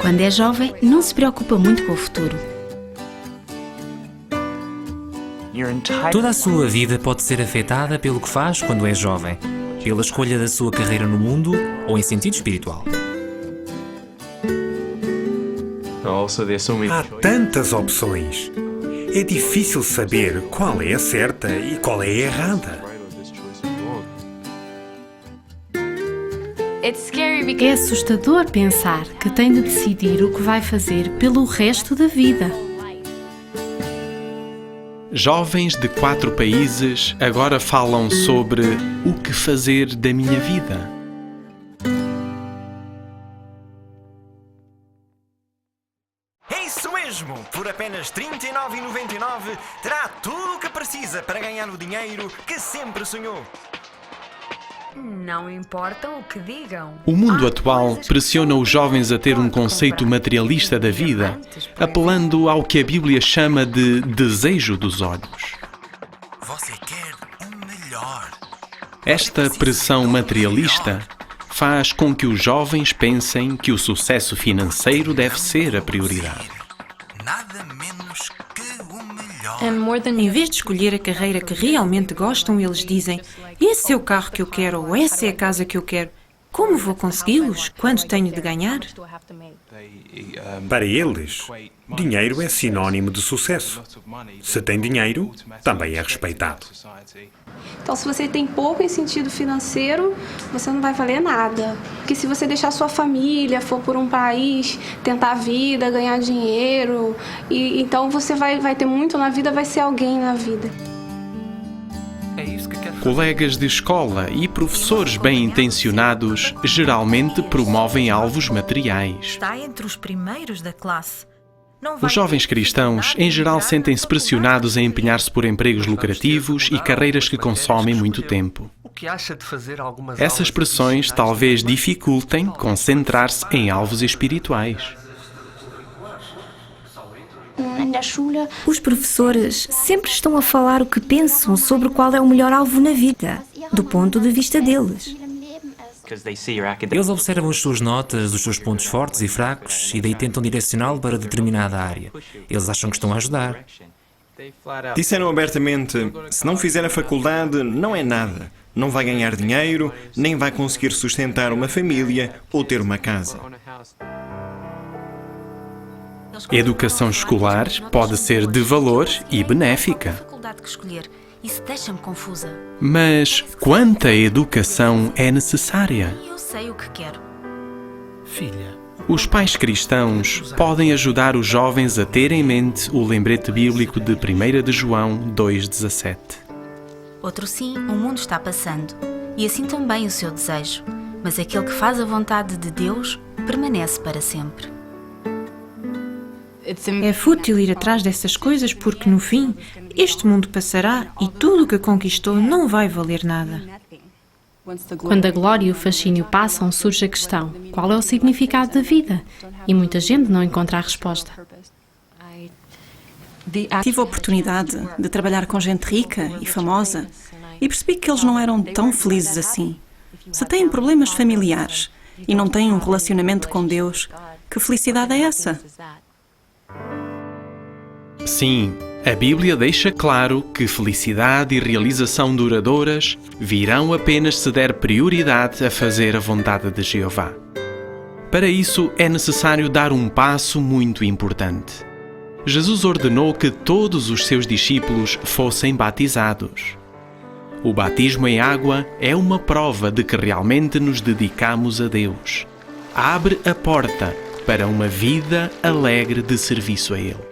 Quando é jovem, não se preocupa muito com o futuro. Toda a sua vida pode ser afetada pelo que faz quando é jovem, pela escolha da sua carreira no mundo ou em sentido espiritual. Há tantas opções. É difícil saber qual é a certa e qual é a errada. É assustador pensar que tem de decidir o que vai fazer pelo resto da vida. Jovens de 4 países agora falam sobre o que fazer da minha vida. É isso mesmo! Por apenas $39,99 terá tudo o que precisa para ganhar o dinheiro que sempre sonhou. Não importa o que digam. O mundo atual pressiona os jovens a ter um conceito materialista da vida, apelando ao que a Bíblia chama de desejo dos olhos. Você quer o melhor. Esta pressão materialista faz com que os jovens pensem que o sucesso financeiro deve ser a prioridade. Nada menos que o melhor. Em vez de escolher a carreira que realmente gostam, eles dizem: esse é o carro que eu quero, ou essa é a casa que eu quero. Como vou consegui-los? Quanto tenho de ganhar? Para eles, dinheiro é sinónimo de sucesso. Se tem dinheiro, também é respeitado. Então, se você tem pouco em sentido financeiro, você não vai valer nada. Porque se você deixar sua família, for por um país, tentar a vida, ganhar dinheiro, então você vai ter muito na vida, vai ser alguém na vida. Colegas de escola e professores bem-intencionados geralmente promovem alvos materiais. Está entre os primeiros da classe. Os jovens cristãos, em geral, sentem-se pressionados a empenhar-se por empregos lucrativos e carreiras que consomem muito tempo. Essas pressões talvez dificultem concentrar-se em alvos espirituais. Os professores sempre estão a falar o que pensam sobre qual é o melhor alvo na vida, do ponto de vista deles. Eles observam as suas notas, os seus pontos fortes e fracos e daí tentam direcioná-lo para determinada área. Eles acham que estão a ajudar. Disseram abertamente: se não fizer a faculdade, não é nada. Não vai ganhar dinheiro, nem vai conseguir sustentar uma família ou ter uma casa. A educação escolar pode ser de valor e benéfica. Isso deixa-me confusa. Mas quanta educação é necessária? Eu sei o que quero. Filha, os pais cristãos podem ajudar os jovens a ter em mente o lembrete bíblico de 1 de João 2,17. Outro sim, o mundo está passando, e assim também o seu desejo, mas aquele que faz a vontade de Deus permanece para sempre. É fútil ir atrás dessas coisas porque, no fim, este mundo passará e tudo o que conquistou não vai valer nada. Quando a glória e o fascínio passam, surge a questão: qual é o significado da vida? E muita gente não encontra a resposta. Tive a oportunidade de trabalhar com gente rica e famosa e percebi que eles não eram tão felizes assim. Se têm problemas familiares e não têm um relacionamento com Deus, que felicidade é essa? Sim, a Bíblia deixa claro que felicidade e realização duradouras virão apenas se der prioridade a fazer a vontade de Jeová. Para isso, é necessário dar um passo muito importante. Jesus ordenou que todos os seus discípulos fossem batizados. O batismo em água é uma prova de que realmente nos dedicamos a Deus. Abre a porta para uma vida alegre de serviço a Ele.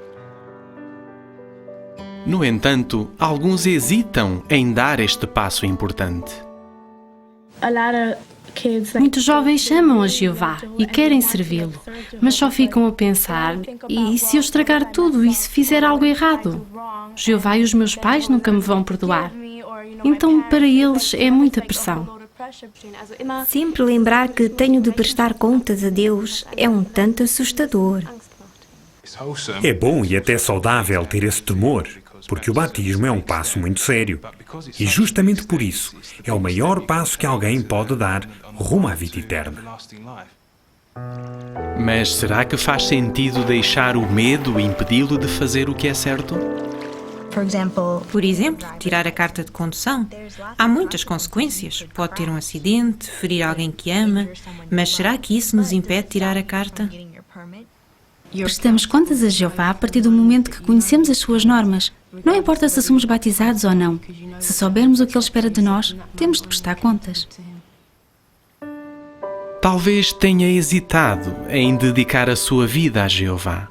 No entanto, alguns hesitam em dar este passo importante. Muitos jovens amam a Jeová e querem servi-lo, mas só ficam a pensar: e se eu estragar tudo e se fizer algo errado? Jeová e os meus pais nunca me vão perdoar. Então, para eles, é muita pressão. Sempre lembrar que tenho de prestar contas a Deus é um tanto assustador. É bom e até saudável ter esse temor, porque o batismo é um passo muito sério. E justamente por isso, é o maior passo que alguém pode dar rumo à vida eterna. Mas será que faz sentido deixar o medo impedi-lo de fazer o que é certo? Por exemplo, tirar a carta de condução. Há muitas consequências. Pode ter um acidente, ferir alguém que ama, mas será que isso nos impede de tirar a carta? Prestamos contas a Jeová a partir do momento que conhecemos as suas normas. Não importa se somos batizados ou não. Se soubermos o que Ele espera de nós, temos de prestar contas. Talvez tenha hesitado em dedicar a sua vida a Jeová.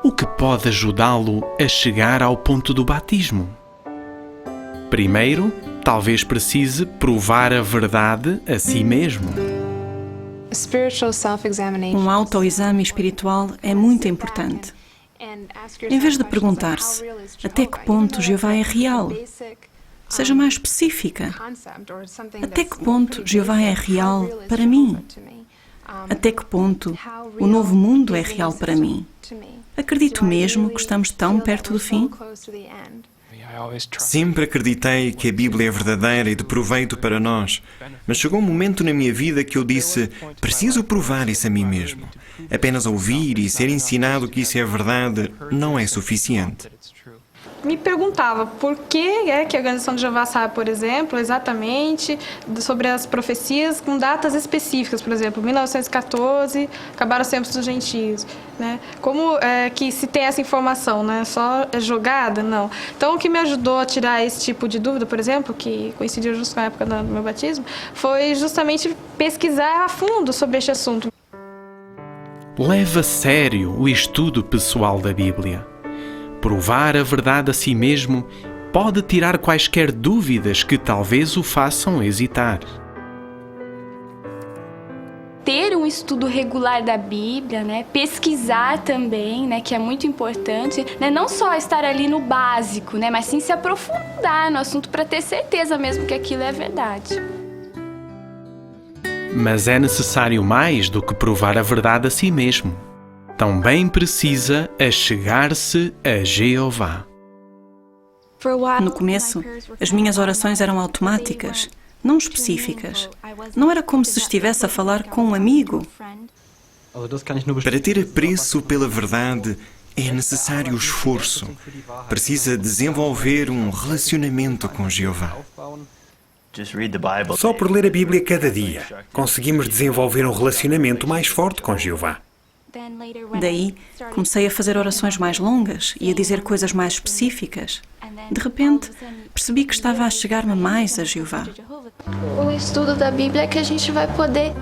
O que pode ajudá-lo a chegar ao ponto do batismo? Primeiro, talvez precise provar a verdade a si mesmo. Um autoexame espiritual é muito importante. Em vez de perguntar-se até que ponto Jeová é real, seja mais específica. Até que ponto Jeová é real para mim? Até que ponto o novo mundo é real para mim? Acredito mesmo que estamos tão perto do fim? Sempre acreditei que a Bíblia é verdadeira e de proveito para nós, mas chegou um momento na minha vida que eu disse: preciso provar isso a mim mesmo. Apenas ouvir e ser ensinado que isso é verdade não é suficiente. Me perguntava por que é que a Organização de Jeová sabe, por exemplo, exatamente sobre as profecias com datas específicas, por exemplo, 1914, acabaram os tempos dos gentios, né? Como é que se tem essa informação, né? Só é jogada? Não. Então, o que me ajudou a tirar esse tipo de dúvida, por exemplo, que coincidiu justo com a época do meu batismo, foi justamente pesquisar a fundo sobre este assunto. Leve a sério o estudo pessoal da Bíblia. Provar a verdade a si mesmo pode tirar quaisquer dúvidas que talvez o façam hesitar. Ter um estudo regular da Bíblia, né? Pesquisar também, né? Que é muito importante, né? Não só estar ali no básico, né? Mas sim se aprofundar no assunto para ter certeza mesmo que aquilo é verdade. Mas é necessário mais do que provar a verdade a si mesmo. Também precisa achegar-se a Jeová. No começo, as minhas orações eram automáticas, não específicas. Não era como se estivesse a falar com um amigo. Para ter apreço pela verdade, é necessário esforço. Precisa desenvolver um relacionamento com Jeová. Só por ler a Bíblia cada dia, conseguimos desenvolver um relacionamento mais forte com Jeová. Daí, comecei a fazer orações mais longas e a dizer coisas mais específicas. De repente, percebi que estava a chegar-me mais a Jeová. O estudo da Bíblia é que a gente vai poder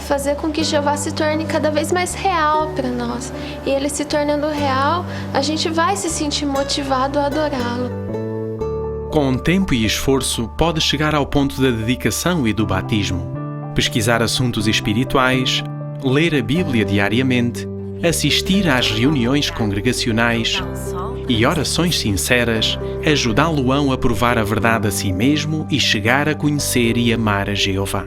fazer com que Jeová se torne cada vez mais real para nós. E ele se tornando real, a gente vai se sentir motivado a adorá-lo. Com tempo e esforço, pode chegar ao ponto da dedicação e do batismo. Pesquisar assuntos espirituais, ler a Bíblia diariamente, assistir às reuniões congregacionais e orações sinceras ajudá-lo-ão a provar a verdade a si mesmo e chegar a conhecer e amar a Jeová.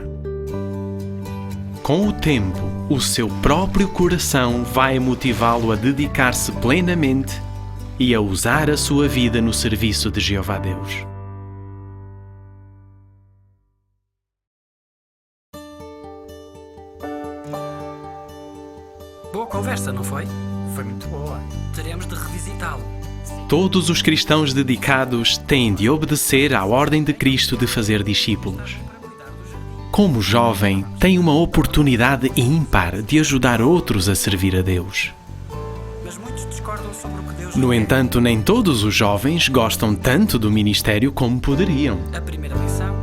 Com o tempo, o seu próprio coração vai motivá-lo a dedicar-se plenamente e a usar a sua vida no serviço de Jeová Deus. Boa conversa, não foi? Foi muito boa. Teremos de revisitá-lo. Todos os cristãos dedicados têm de obedecer à ordem de Cristo de fazer discípulos. Como jovem, tem uma oportunidade ímpar de ajudar outros a servir a Deus. No entanto, nem todos os jovens gostam tanto do ministério como poderiam. A primeira lição.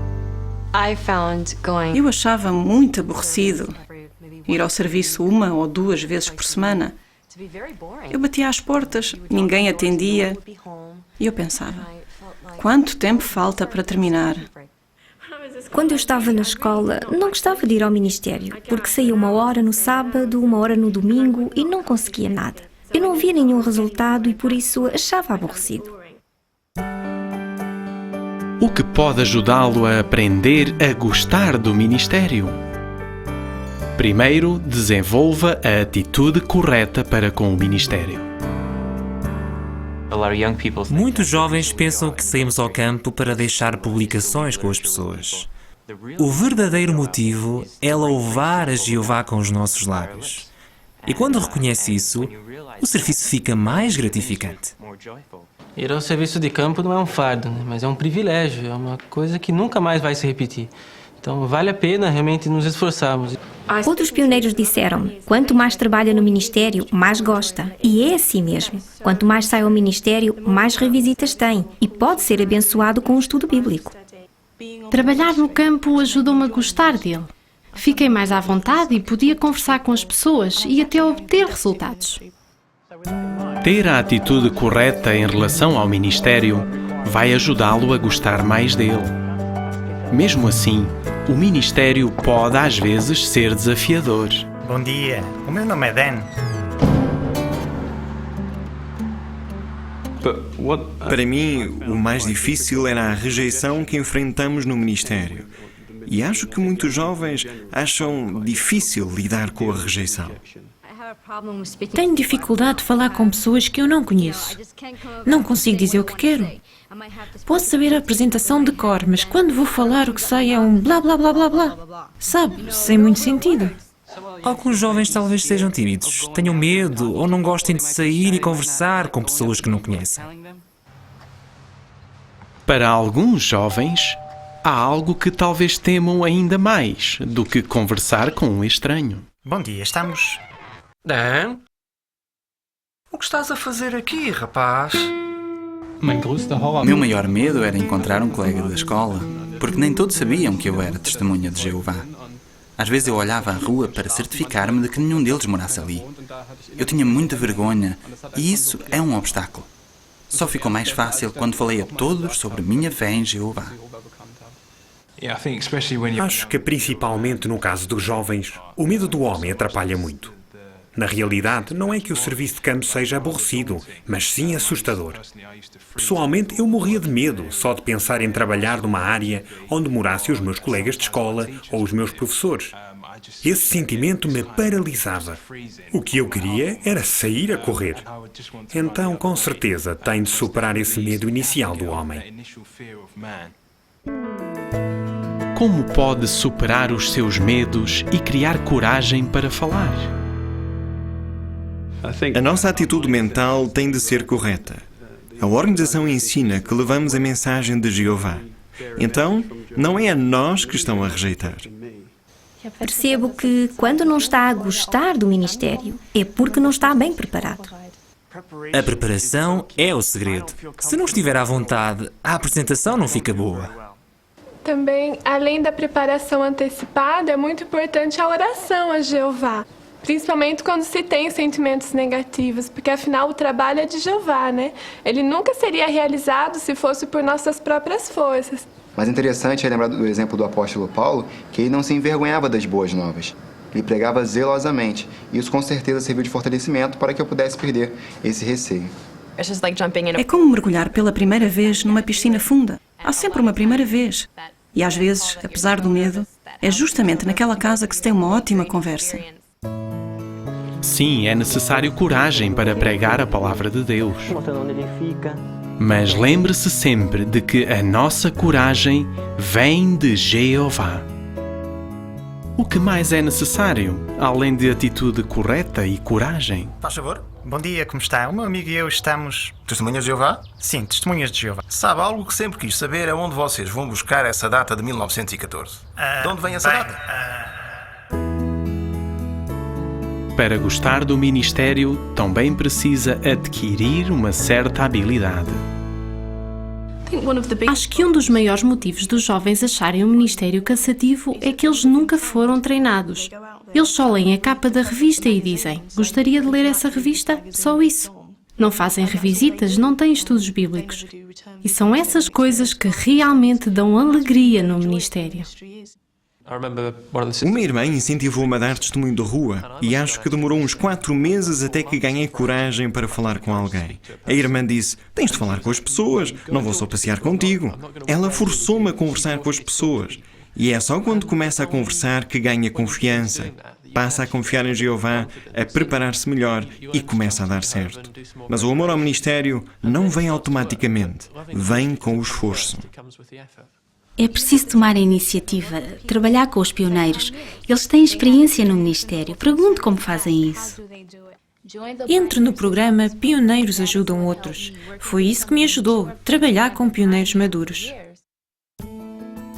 Eu achava muito aborrecido ir ao serviço 1 ou 2 vezes por semana. Eu batia às portas, ninguém atendia. E eu pensava, quanto tempo falta para terminar? Quando eu estava na escola, não gostava de ir ao ministério, porque saía 1 hora no sábado, 1 hora no domingo e não conseguia nada. Eu não via nenhum resultado e por isso achava aborrecido. O que pode ajudá-lo a aprender a gostar do ministério? Primeiro, desenvolva a atitude correta para com o ministério. Muitos jovens pensam que saímos ao campo para deixar publicações com as pessoas. O verdadeiro motivo é louvar a Jeová com os nossos lábios. E quando reconhece isso, o serviço fica mais gratificante. Ir ao serviço de campo não é um fardo, né? Mas é um privilégio, é uma coisa que nunca mais vai se repetir. Então vale a pena realmente nos esforçarmos. Outros pioneiros disseram-me: quanto mais trabalha no ministério, mais gosta. E é assim mesmo. Quanto mais sai ao ministério, mais revisitas tem e pode ser abençoado com o estudo bíblico. Trabalhar no campo ajudou-me a gostar dele. Fiquei mais à vontade e podia conversar com as pessoas e até obter resultados. Ter a atitude correta em relação ao ministério vai ajudá-lo a gostar mais dele. Mesmo assim, o ministério pode às vezes ser desafiador. Bom dia, o meu nome é Dan. Para mim, o mais difícil era a rejeição que enfrentamos no ministério. E acho que muitos jovens acham difícil lidar com a rejeição. Tenho dificuldade de falar com pessoas que eu não conheço. Não consigo dizer o que quero. Posso saber a apresentação de cor, mas quando vou falar o que sei é um blá blá blá blá blá. Sabe, sem muito sentido. Alguns jovens talvez sejam tímidos, tenham medo ou não gostem de sair e conversar com pessoas que não conhecem. Para alguns jovens, há algo que talvez temam ainda mais do que conversar com um estranho. Bom dia, estamos... Dan? O que estás a fazer aqui, rapaz? Meu maior medo era encontrar um colega da escola, porque nem todos sabiam que eu era testemunha de Jeová. Às vezes eu olhava à rua para certificar-me de que nenhum deles morasse ali. Eu tinha muita vergonha e isso é um obstáculo. Só ficou mais fácil quando falei a todos sobre minha fé em Jeová. Acho que principalmente no caso dos jovens, o medo do homem atrapalha muito. Na realidade, não é que o serviço de campo seja aborrecido, mas sim assustador. Pessoalmente, eu morria de medo só de pensar em trabalhar numa área onde morassem os meus colegas de escola ou os meus professores. Esse sentimento me paralisava. O que eu queria era sair a correr. Então, com certeza, tenho de superar esse medo inicial do homem. Como pode superar os seus medos e criar coragem para falar? A nossa atitude mental tem de ser correta. A organização ensina que levamos a mensagem de Jeová. Então, não é a nós que estão a rejeitar. Percebo que, quando não está a gostar do ministério, é porque não está bem preparado. A preparação é o segredo. Se não estiver à vontade, a apresentação não fica boa. Também, além da preparação antecipada, é muito importante a oração a Jeová. Principalmente quando se tem sentimentos negativos, porque afinal o trabalho é de Jeová, né? Ele nunca seria realizado se fosse por nossas próprias forças. Mas interessante é lembrar do exemplo do apóstolo Paulo, que ele não se envergonhava das boas novas. Ele pregava zelosamente, e isso com certeza serviu de fortalecimento para que eu pudesse perder esse receio. É como mergulhar pela primeira vez numa piscina funda. Há sempre uma primeira vez. E às vezes, apesar do medo, é justamente naquela casa que se tem uma ótima conversa. Sim, é necessário coragem para pregar a palavra de Deus. Mas lembre-se sempre de que a nossa coragem vem de Jeová. O que mais é necessário, além de atitude correta e coragem? Faz favor. Bom dia, como está? O meu amigo e eu estamos... Testemunhas de Jeová? Sim, testemunhas de Jeová. Sabe, algo que sempre quis saber é onde vocês vão buscar essa data de 1914. De onde vem essa data? Para gostar do ministério, também precisa adquirir uma certa habilidade. Acho que um dos maiores motivos dos jovens acharem o ministério cansativo é que eles nunca foram treinados. Eles só leem a capa da revista e dizem: gostaria de ler essa revista? Só isso. Não fazem revisitas, não têm estudos bíblicos. E são essas coisas que realmente dão alegria no ministério. Uma irmã incentivou-me a dar testemunho de rua e acho que demorou uns 4 meses até que ganhei coragem para falar com alguém. A irmã disse: tens de falar com as pessoas, não vou só passear contigo. Ela forçou-me a conversar com as pessoas. E é só quando começa a conversar que ganha confiança. Passa a confiar em Jeová, a preparar-se melhor e começa a dar certo. Mas o amor ao ministério não vem automaticamente, vem com o esforço. É preciso tomar a iniciativa, trabalhar com os pioneiros. Eles têm experiência no ministério. Pergunte como fazem isso. Entre no programa Pioneiros Ajudam Outros. Foi isso que me ajudou, trabalhar com pioneiros maduros.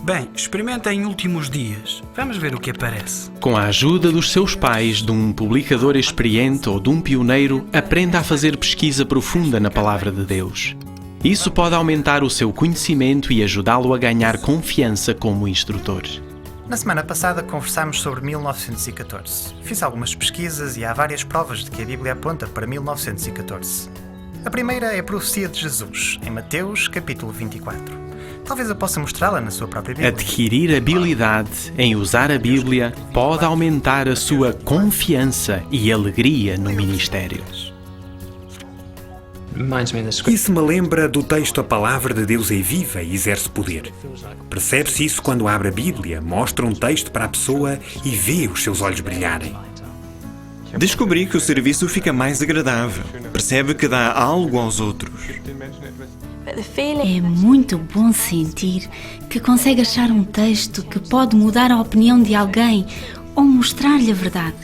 Bem, experimenta em últimos dias. Vamos ver o que aparece. Com a ajuda dos seus pais, de um publicador experiente ou de um pioneiro, aprenda a fazer pesquisa profunda na Palavra de Deus. Isso pode aumentar o seu conhecimento e ajudá-lo a ganhar confiança como instrutor. Na semana passada conversámos sobre 1914. Fiz algumas pesquisas e há várias provas de que a Bíblia aponta para 1914. A primeira é a profecia de Jesus, em Mateus, capítulo 24. Talvez eu possa mostrá-la na sua própria Bíblia. Adquirir habilidade em usar a Bíblia pode aumentar a sua confiança e alegria no ministério. Isso me lembra do texto: a palavra de Deus é viva e exerce poder. Percebe-se isso quando abre a Bíblia, mostra um texto para a pessoa e vê os seus olhos brilharem. Descobri que o serviço fica mais agradável. Percebe que dá algo aos outros. É muito bom sentir que consegue achar um texto que pode mudar a opinião de alguém ou mostrar-lhe a verdade.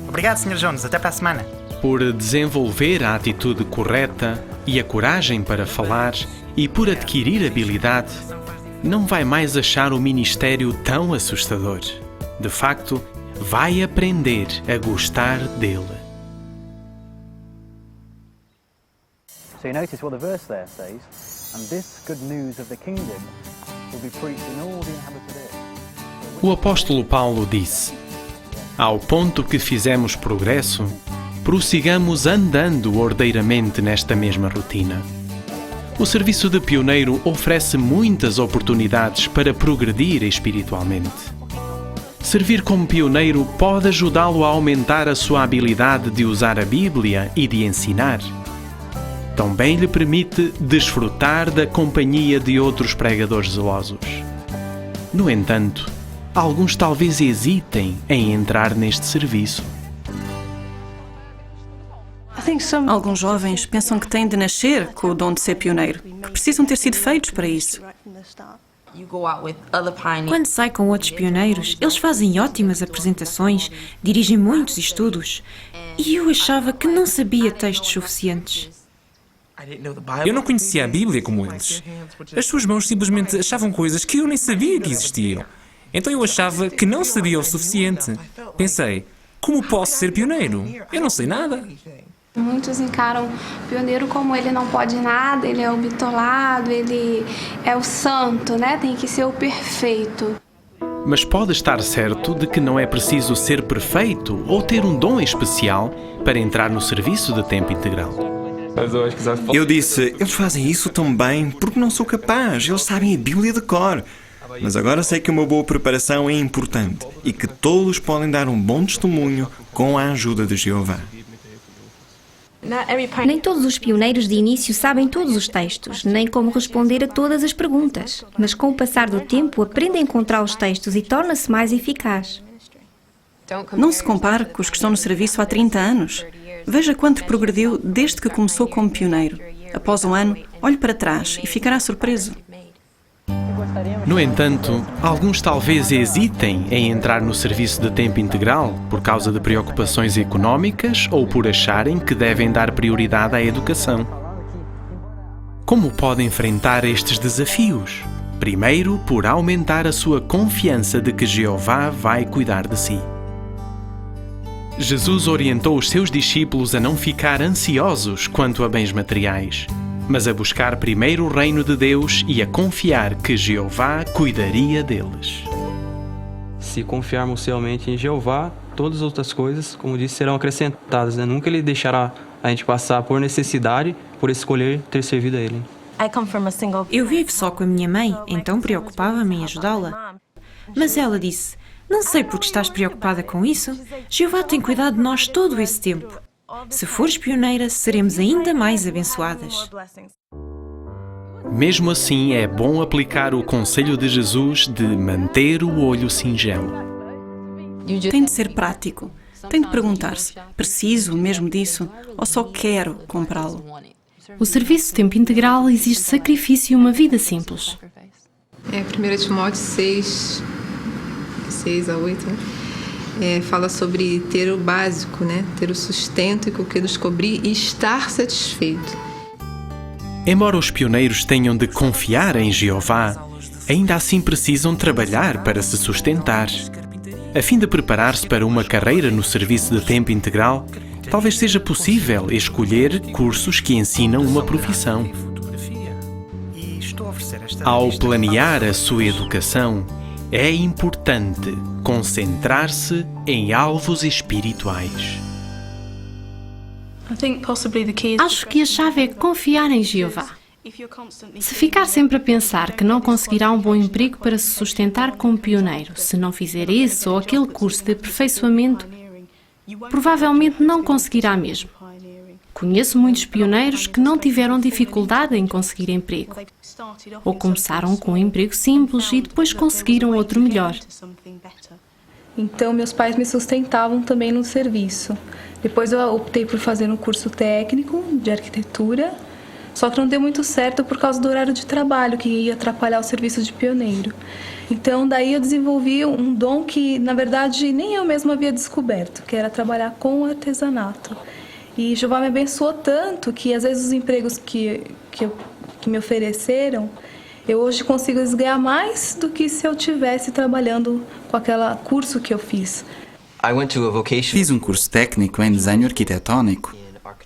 Obrigado, Sr. Jones. Até para a semana. Por desenvolver a atitude correta e a coragem para falar e por adquirir habilidade, não vai mais achar o ministério tão assustador. De facto, vai aprender a gostar dele. So you notice what the verse there says, and this good news of the kingdom will be preached in all the inhabited earth. O apóstolo Paulo disse: ao ponto que fizemos progresso, prossigamos andando ordeiramente nesta mesma rotina. O serviço de pioneiro oferece muitas oportunidades para progredir espiritualmente. Servir como pioneiro pode ajudá-lo a aumentar a sua habilidade de usar a Bíblia e de ensinar. Também lhe permite desfrutar da companhia de outros pregadores zelosos. No entanto, alguns talvez hesitem em entrar neste serviço. Alguns jovens pensam que têm de nascer com o dom de ser pioneiro, que precisam ter sido feitos para isso. Quando sai com outros pioneiros, eles fazem ótimas apresentações, dirigem muitos estudos. E eu achava que não sabia textos suficientes. Eu não conhecia a Bíblia como eles. As suas mãos simplesmente achavam coisas que eu nem sabia que existiam. Então eu achava que não sabia o suficiente. Pensei, como posso ser pioneiro? Eu não sei nada. Muitos encaram o pioneiro como ele não pode nada, ele é o bitolado, ele é o santo, né? Tem que ser o perfeito. Mas pode estar certo de que não é preciso ser perfeito ou ter um dom especial para entrar no serviço de tempo integral. Eu disse, eles fazem isso tão bem porque não sou capaz, eles sabem a Bíblia de cor. Mas agora sei que uma boa preparação é importante e que todos podem dar um bom testemunho com a ajuda de Jeová. Nem todos os pioneiros de início sabem todos os textos, nem como responder a todas as perguntas. Mas com o passar do tempo, aprende a encontrar os textos e torna-se mais eficaz. Não se compare com os que estão no serviço há 30 anos. Veja quanto progrediu desde que começou como pioneiro. Após um ano, olhe para trás e ficará surpreso. No entanto, alguns talvez hesitem em entrar no serviço de tempo integral por causa de preocupações económicas ou por acharem que devem dar prioridade à educação. Como pode enfrentar estes desafios? Primeiro, por aumentar a sua confiança de que Jeová vai cuidar de si. Jesus orientou os seus discípulos a não ficar ansiosos quanto a bens materiais, mas a buscar primeiro o reino de Deus e a confiar que Jeová cuidaria deles. Se confiarmos realmente em Jeová, todas as outras coisas, como disse, serão acrescentadas, né? Nunca Ele deixará a gente passar por necessidade, por escolher ter servido a Ele. Eu vivo só com a minha mãe, então preocupava-me em ajudá-la. Mas ela disse, não sei porque estás preocupada com isso. Jeová tem cuidado de nós todo esse tempo. Se fores pioneira, seremos ainda mais abençoadas. Mesmo assim, é bom aplicar o conselho de Jesus de manter o olho singelo. Tem de ser prático. Tem de perguntar-se, preciso mesmo disso ou só quero comprá-lo? O serviço de tempo integral exige sacrifício e uma vida simples. 1 Timóteo 6 a 8, fala sobre ter o básico, né? Ter o sustento e com o que nos cobrir e estar satisfeito. Embora os pioneiros tenham de confiar em Jeová, ainda assim precisam trabalhar para se sustentar. A fim de preparar-se para uma carreira no serviço de tempo integral, talvez seja possível escolher cursos que ensinam uma profissão. Ao planear a sua educação, é importante concentrar-se em alvos espirituais. Acho que a chave é confiar em Jeová. Se ficar sempre a pensar que não conseguirá um bom emprego para se sustentar como pioneiro, se não fizer esse ou aquele curso de aperfeiçoamento, provavelmente não conseguirá mesmo. Conheço muitos pioneiros que não tiveram dificuldade em conseguir emprego, ou começaram com um emprego simples e depois conseguiram outro melhor. Então, meus pais me sustentavam também no serviço. Depois eu optei por fazer um curso técnico de arquitetura, só que não deu muito certo por causa do horário de trabalho, que ia atrapalhar o serviço de pioneiro. Então, daí eu desenvolvi um dom que, na verdade, nem eu mesma havia descoberto, que era trabalhar com artesanato. E Jeová me abençoou tanto que, às vezes, os empregos que me ofereceram, eu hoje consigo ganhar mais do que se eu estivesse trabalhando com aquele curso que eu fiz. Fiz um curso técnico em desenho arquitetónico.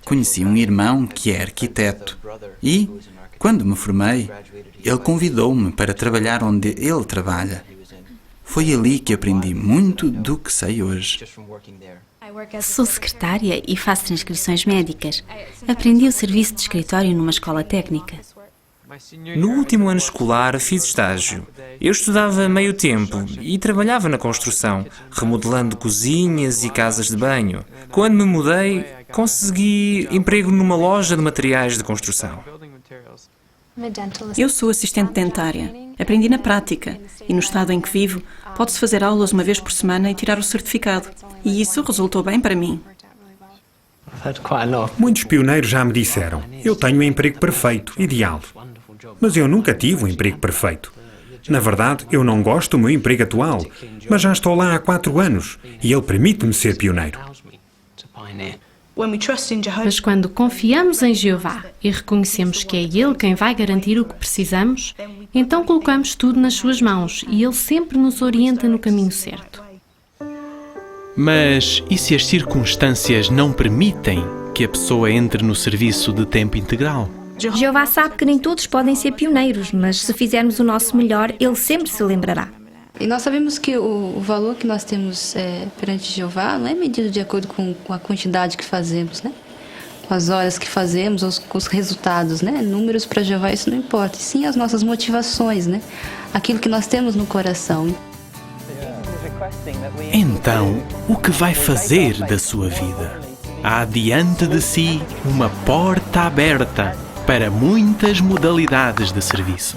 Conheci um irmão que é arquiteto e, quando me formei, ele convidou-me para trabalhar onde ele trabalha. Foi ali que aprendi muito do que sei hoje. Sou secretária e faço transcrições médicas. Aprendi o serviço de escritório numa escola técnica. No último ano escolar fiz estágio. Eu estudava meio tempo e trabalhava na construção, remodelando cozinhas e casas de banho. Quando me mudei, consegui emprego numa loja de materiais de construção. Eu sou assistente dentária. Aprendi na prática e no estado em que vivo, pode-se fazer aulas uma vez por semana e tirar o certificado. E isso resultou bem para mim. Muitos pioneiros já me disseram, eu tenho um emprego perfeito, ideal. Mas eu nunca tive um emprego perfeito. Na verdade, eu não gosto do meu emprego atual, mas já estou lá há 4 anos e ele permite-me ser pioneiro. Mas quando confiamos em Jeová e reconhecemos que é Ele quem vai garantir o que precisamos, então colocamos tudo nas suas mãos e Ele sempre nos orienta no caminho certo. Mas e se as circunstâncias não permitem que a pessoa entre no serviço de tempo integral? Jeová sabe que nem todos podem ser pioneiros, mas se fizermos o nosso melhor, Ele sempre se lembrará. E nós sabemos que o valor que nós temos perante Jeová não é medido de acordo com a quantidade que fazemos, né? Com as horas que fazemos, ou com os resultados, né? Números para Jeová isso não importa, e sim as nossas motivações, né? Aquilo que nós temos no coração. Então, o que vai fazer da sua vida? Há diante de si uma porta aberta para muitas modalidades de serviço.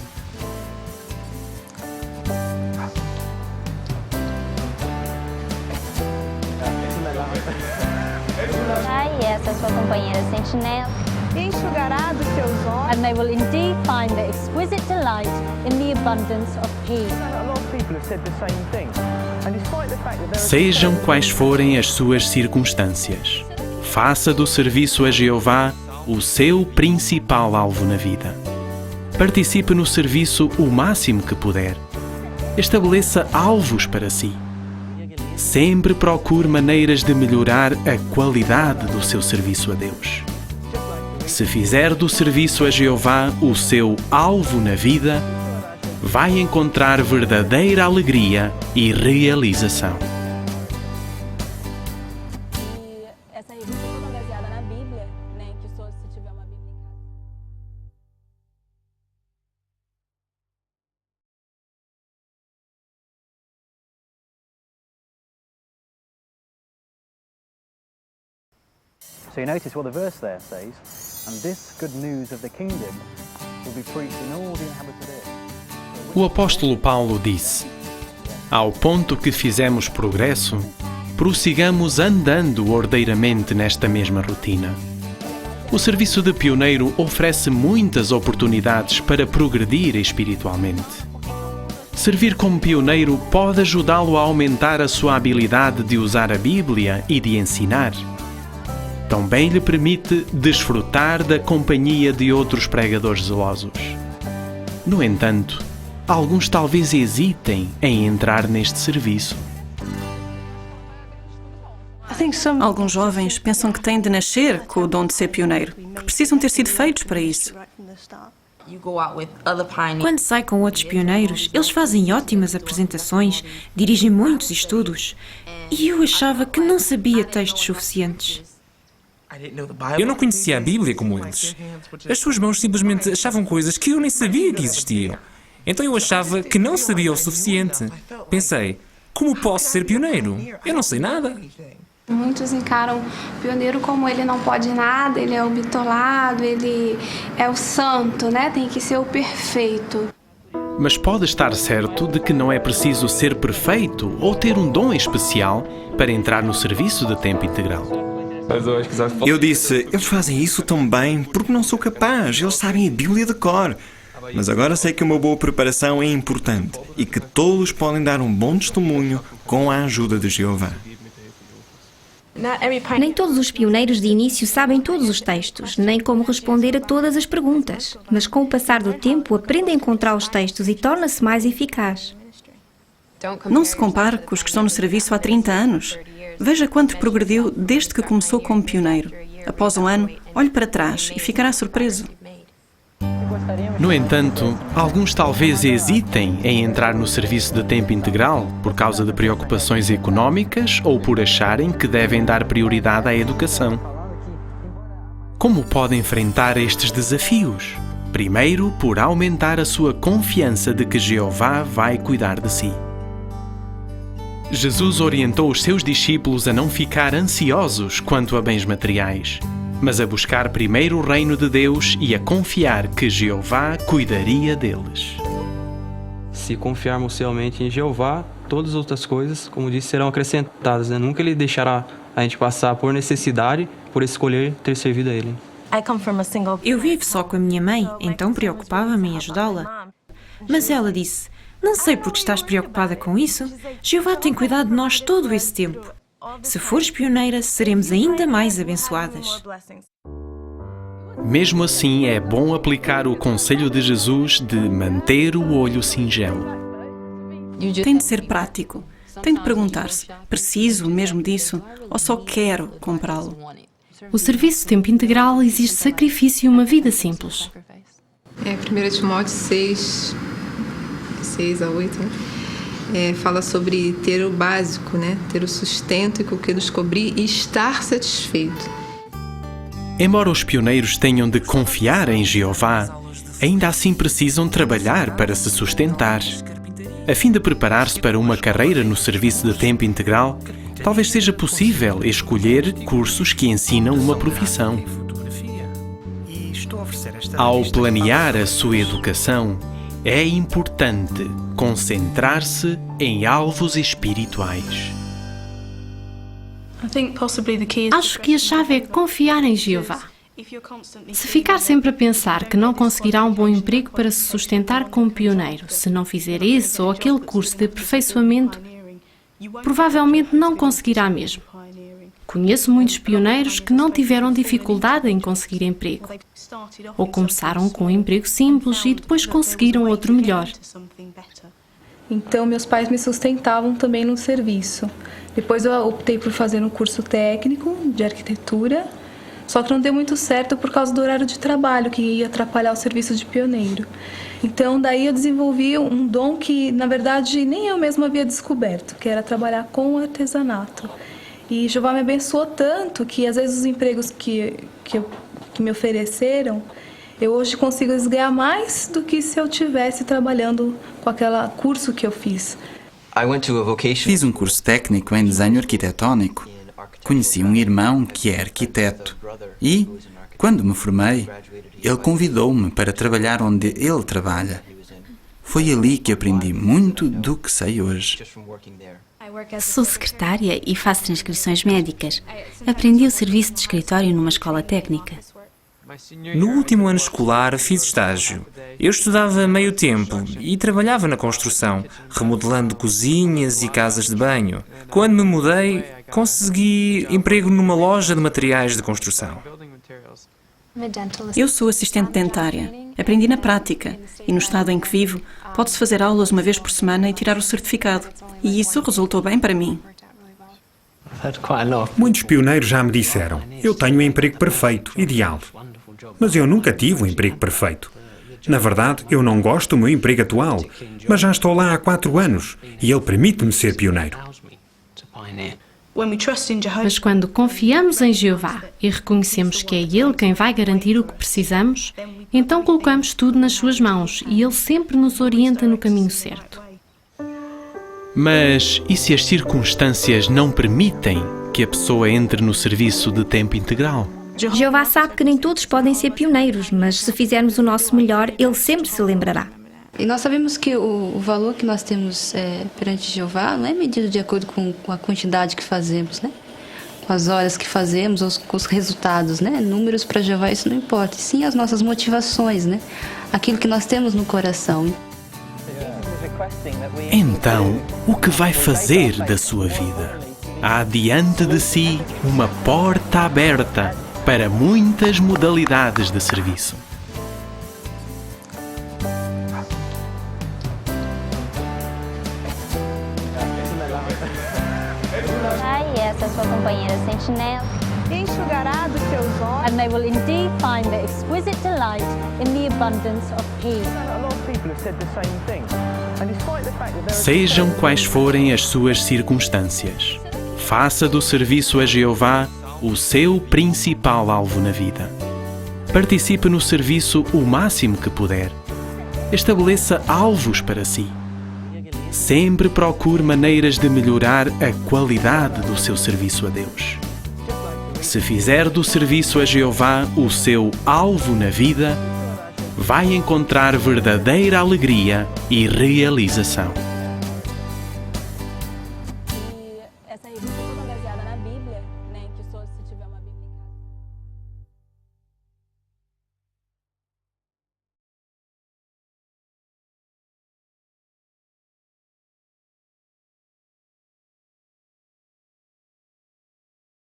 E essa é a sua companheira sentinela. Enxugará dos seus olhos. And they will indeed find the exquisite delight in the abundance of peace. Sejam quais forem as suas circunstâncias, faça do serviço a Jeová o seu principal alvo na vida. Participe no serviço o máximo que puder. Estabeleça alvos para si. Sempre procure maneiras de melhorar a qualidade do seu serviço a Deus. Se fizer do serviço a Jeová o seu alvo na vida, vai encontrar verdadeira alegria e realização. Essa revista foi baseada na Bíblia, né? Que se tiver uma Bíblia em casa. So you notice what the verse there says, and this good news of the kingdom will be preached in all the inhabited earth. O apóstolo Paulo disse: ao ponto que fizemos progresso, prossigamos andando ordeiramente nesta mesma rotina. O serviço de pioneiro oferece muitas oportunidades para progredir espiritualmente. Servir como pioneiro pode ajudá-lo a aumentar a sua habilidade de usar a Bíblia e de ensinar. Também lhe permite desfrutar da companhia de outros pregadores zelosos. No entanto, alguns talvez hesitem em entrar neste serviço. Alguns jovens pensam que têm de nascer com o dom de ser pioneiro, que precisam ter sido feitos para isso. Quando sai com outros pioneiros, eles fazem ótimas apresentações, dirigem muitos estudos. E eu achava que não sabia textos suficientes. Eu não conhecia a Bíblia como eles. As suas mãos simplesmente achavam coisas que eu nem sabia que existiam. Então eu achava que não sabia o suficiente. Pensei, como posso ser pioneiro? Eu não sei nada. Muitos encaram o pioneiro como ele não pode nada, ele é o bitolado, ele é o santo, né? Tem que ser o perfeito. Mas pode estar certo de que não é preciso ser perfeito ou ter um dom especial para entrar no serviço de tempo integral. Eu disse, eles fazem isso tão bem porque não sou capaz, eles sabem a Bíblia de cor. Mas agora sei que uma boa preparação é importante e que todos podem dar um bom testemunho com a ajuda de Jeová. Nem todos os pioneiros de início sabem todos os textos, nem como responder a todas as perguntas. Mas com o passar do tempo, aprende a encontrar os textos e torna-se mais eficaz. Não se compare com os que estão no serviço há 30 anos. Veja quanto progrediu desde que começou como pioneiro. Após um ano, olhe para trás e ficará surpreso. No entanto, alguns talvez hesitem em entrar no serviço de tempo integral por causa de preocupações económicas ou por acharem que devem dar prioridade à educação. Como pode enfrentar estes desafios? Primeiro, por aumentar a sua confiança de que Jeová vai cuidar de si. Jesus orientou os seus discípulos a não ficar ansiosos quanto a bens materiais, mas a buscar primeiro o reino de Deus e a confiar que Jeová cuidaria deles. Se confiarmos fielmente em Jeová, todas as outras coisas, como disse, serão acrescentadas. Nunca Ele deixará a gente passar por necessidade, por escolher ter servido a Ele. Eu vivo só com a minha mãe, então preocupava-me em ajudá-la. Mas ela disse, não sei por que estás preocupada com isso. Jeová tem cuidado de nós todo esse tempo. Se fores pioneira, seremos ainda mais abençoadas. Mesmo assim, é bom aplicar o conselho de Jesus de manter o olho singelo. Tem de ser prático. Tem de perguntar-se, preciso mesmo disso ou só quero comprá-lo? O serviço de tempo integral exige sacrifício e uma vida simples. 1 Timóteo 6 a 8, fala sobre ter o básico, né? Ter o sustento e com o que nos cobrir e estar satisfeito. Embora os pioneiros tenham de confiar em Jeová, ainda assim precisam trabalhar para se sustentar. A fim de preparar-se para uma carreira no serviço de tempo integral, talvez seja possível escolher cursos que ensinam uma profissão. Ao planear a sua educação, é importante concentrar-se em alvos espirituais. Acho que a chave é confiar em Jeová. Se ficar sempre a pensar que não conseguirá um bom emprego para se sustentar como pioneiro, se não fizer esse ou aquele curso de aperfeiçoamento, provavelmente não conseguirá mesmo. Conheço muitos pioneiros que não tiveram dificuldade em conseguir emprego. Ou começaram com um emprego simples e depois conseguiram outro melhor. Então, meus pais me sustentavam também no serviço. Depois eu optei por fazer um curso técnico de arquitetura, só que não deu muito certo por causa do horário de trabalho, que ia atrapalhar o serviço de pioneiro. Então, daí eu desenvolvi um dom que, na verdade, nem eu mesma havia descoberto, que era trabalhar com artesanato. E Jeová me abençoou tanto que, às vezes, os empregos que me ofereceram, eu hoje consigo ganhar mais do que se eu estivesse trabalhando com aquele curso que eu fiz. Fiz um curso técnico em desenho arquitetónico. Conheci um irmão que é arquiteto e, quando me formei, ele convidou-me para trabalhar onde ele trabalha. Foi ali que aprendi muito do que sei hoje. Sou secretária e faço transcrições médicas. Aprendi o serviço de escritório numa escola técnica. No último ano escolar fiz estágio. Eu estudava meio tempo e trabalhava na construção, remodelando cozinhas e casas de banho. Quando me mudei, consegui emprego numa loja de materiais de construção. Eu sou assistente dentária Aprendi na prática e no estado em que vivo, pode-se fazer aulas uma vez por semana e tirar o certificado. E isso resultou bem para mim. Muitos pioneiros já me disseram, eu tenho um emprego perfeito, ideal. Mas eu nunca tive um emprego perfeito. Na verdade, eu não gosto do meu emprego atual, mas já estou lá há 4 anos e ele permite-me ser pioneiro. Mas quando confiamos em Jeová e reconhecemos que é Ele quem vai garantir o que precisamos, então colocamos tudo nas suas mãos e Ele sempre nos orienta no caminho certo. Mas e se as circunstâncias não permitem que a pessoa entre no serviço de tempo integral? Jeová sabe que nem todos podem ser pioneiros, mas se fizermos o nosso melhor, Ele sempre se lembrará. E nós sabemos que o valor que nós temos perante Jeová não é medido de acordo com a quantidade que fazemos, né? Com as horas que fazemos ou com os resultados, né? Números para Jeová isso não importa, e sim as nossas motivações, né? Aquilo que nós temos no coração. Então, o que vai fazer da sua vida? Há diante de si uma porta aberta para muitas modalidades de serviço. Essa é a sua companheira sentinela. Enxugará dos seus olhos. And they will indeed find the exquisite delight in the abundance of peace. Sejam quais forem as suas circunstâncias, faça do serviço a Jeová o seu principal alvo na vida. Participe no serviço o máximo que puder. Estabeleça alvos para si. Sempre procure maneiras de melhorar a qualidade do seu serviço a Deus. Se fizer do serviço a Jeová o seu alvo na vida, vai encontrar verdadeira alegria e realização. Essa revista é toda baseada na Bíblia, né? Que só se tiver uma Bíblia em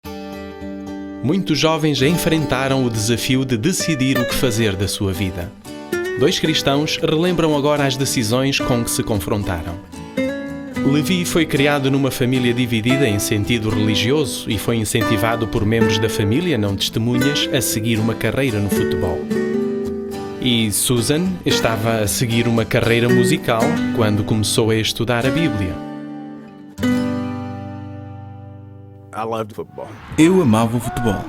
casa. Muitos jovens enfrentaram o desafio de decidir o que fazer da sua vida. 2 cristãos relembram agora as decisões com que se confrontaram. Levi foi criado numa família dividida em sentido religioso e foi incentivado por membros da família não testemunhas a seguir uma carreira no futebol. E Susan estava a seguir uma carreira musical quando começou a estudar a Bíblia. Eu amava o futebol.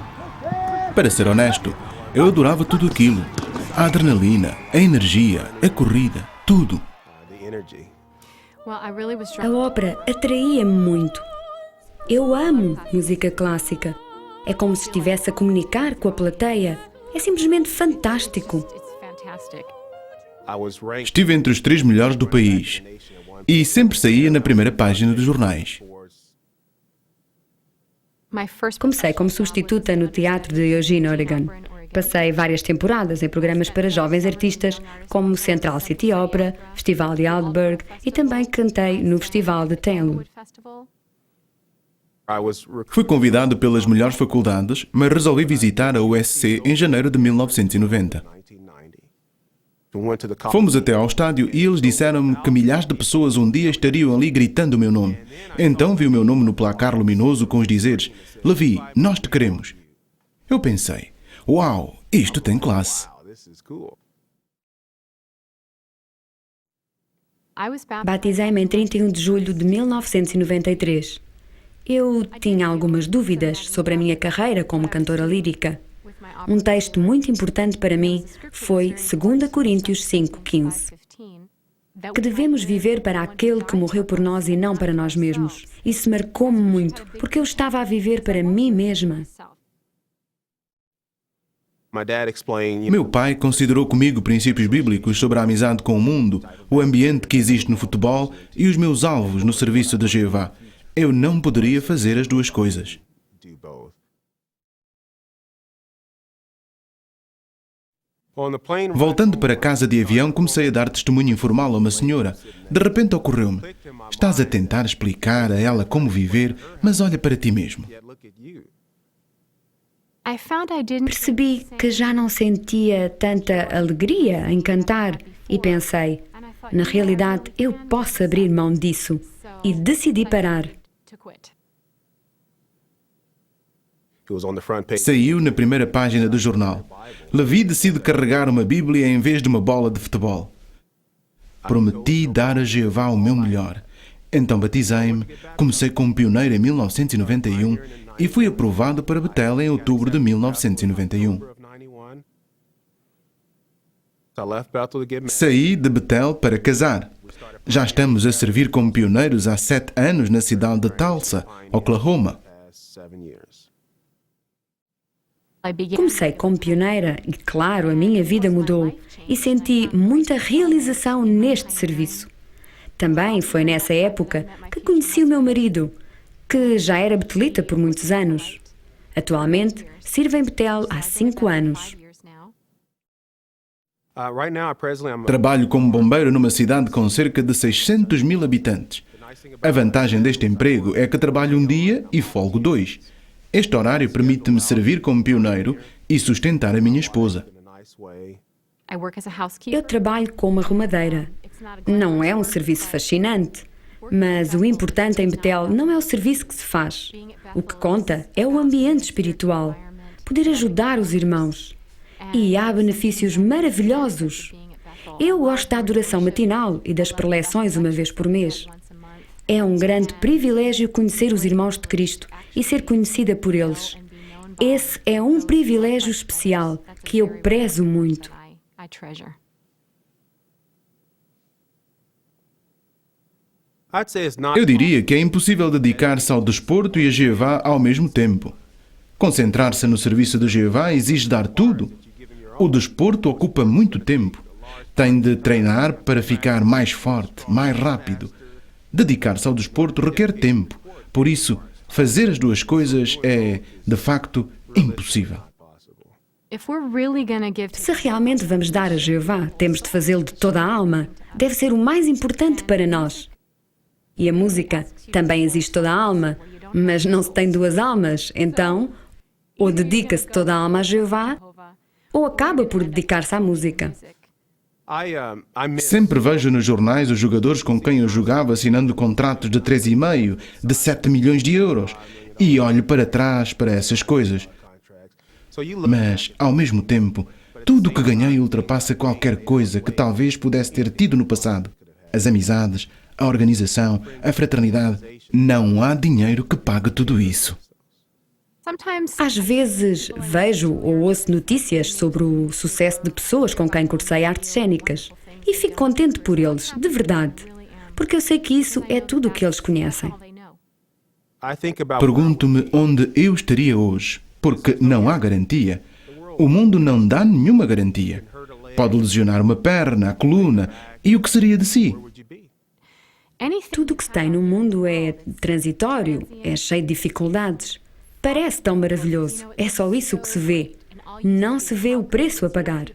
Para ser honesto, eu adorava tudo aquilo. A adrenalina, a energia, a corrida, tudo. A ópera atraía-me muito. Eu amo música clássica. É como se estivesse a comunicar com a plateia. É simplesmente fantástico. Estive entre os 3 melhores do país e sempre saía na primeira página dos jornais. Comecei como substituta no teatro de Eugene, Oregon. Passei várias temporadas em programas para jovens artistas, como o Central City Opera, Festival de Aldeburgh e também cantei no Festival de Taylor. Fui convidado pelas melhores faculdades, mas resolvi visitar a USC em janeiro de 1990. Fomos até ao estádio e eles disseram-me que milhares de pessoas um dia estariam ali gritando o meu nome. Então vi o meu nome no placar luminoso com os dizeres: Levi, nós te queremos. Eu pensei: uau, isto tem classe. Batizei-me em 31 de julho de 1993. Eu tinha algumas dúvidas sobre a minha carreira como cantora lírica. Um texto muito importante para mim foi 2 Coríntios 5:15. Que devemos viver para aquele que morreu por nós e não para nós mesmos. Isso marcou-me muito, porque eu estava a viver para mim mesma. Meu pai considerou comigo princípios bíblicos sobre a amizade com o mundo, o ambiente que existe no futebol e os meus alvos no serviço de Jeová. Eu não poderia fazer as duas coisas. Voltando para casa de avião, comecei a dar testemunho informal a uma senhora. De repente ocorreu-me: estás a tentar explicar a ela como viver, mas olha para ti mesmo. Percebi que já não sentia tanta alegria em cantar e pensei, na realidade eu posso abrir mão disso, e decidi parar. Saiu na primeira página do jornal. Levi decide carregar uma Bíblia em vez de uma bola de futebol. Prometi dar a Jeová o meu melhor. Então batizei-me, comecei como pioneiro em 1991 e fui aprovado para Betel em outubro de 1991. Saí de Betel para casar. Já estamos a servir como pioneiros há 7 anos na cidade de Tulsa, Oklahoma. Comecei como pioneira e, claro, a minha vida mudou e senti muita realização neste serviço. Também foi nessa época que conheci o meu marido, que já era betelita por muitos anos. Atualmente, sirvo em Betel há 5 anos. Trabalho como bombeiro numa cidade com cerca de 600 mil habitantes. A vantagem deste emprego é que trabalho um dia e folgo 2. Este horário permite-me servir como pioneiro e sustentar a minha esposa. Eu trabalho como arrumadeira. Não é um serviço fascinante, mas o importante em Betel não é o serviço que se faz. O que conta é o ambiente espiritual, poder ajudar os irmãos. E há benefícios maravilhosos. Eu gosto da adoração matinal e das preleções uma vez por mês. É um grande privilégio conhecer os irmãos de Cristo e ser conhecida por eles. Esse é um privilégio especial que eu prezo muito. Eu diria que é impossível dedicar-se ao desporto e a Jeová ao mesmo tempo. Concentrar-se no serviço de Jeová exige dar tudo. O desporto ocupa muito tempo. Tem de treinar para ficar mais forte, mais rápido. Dedicar-se ao desporto requer tempo. Por isso, fazer as duas coisas é, de facto, impossível. Se realmente vamos dar a Jeová, temos de fazê-lo de toda a alma. Deve ser o mais importante para nós. E a música também existe toda a alma, mas não se tem 2 almas. Então, ou dedica-se toda a alma a Jeová, ou acaba por dedicar-se à música. Sempre vejo nos jornais os jogadores com quem eu jogava assinando contratos de 3,5, de 7 milhões de euros. E olho para trás para essas coisas. Mas, ao mesmo tempo, tudo o que ganhei ultrapassa qualquer coisa que talvez pudesse ter tido no passado. As amizades, a organização, a fraternidade. Não há dinheiro que pague tudo isso. Às vezes vejo ou ouço notícias sobre o sucesso de pessoas com quem cursei artes cênicas e fico contente por eles, de verdade, porque eu sei que isso é tudo o que eles conhecem. Pergunto-me onde eu estaria hoje, porque não há garantia. O mundo não dá nenhuma garantia. Pode lesionar uma perna, a coluna, e o que seria de si? Tudo o que se tem no mundo é transitório, é cheio de dificuldades. Parece tão maravilhoso. É só isso que se vê. Não se vê o preço a pagar.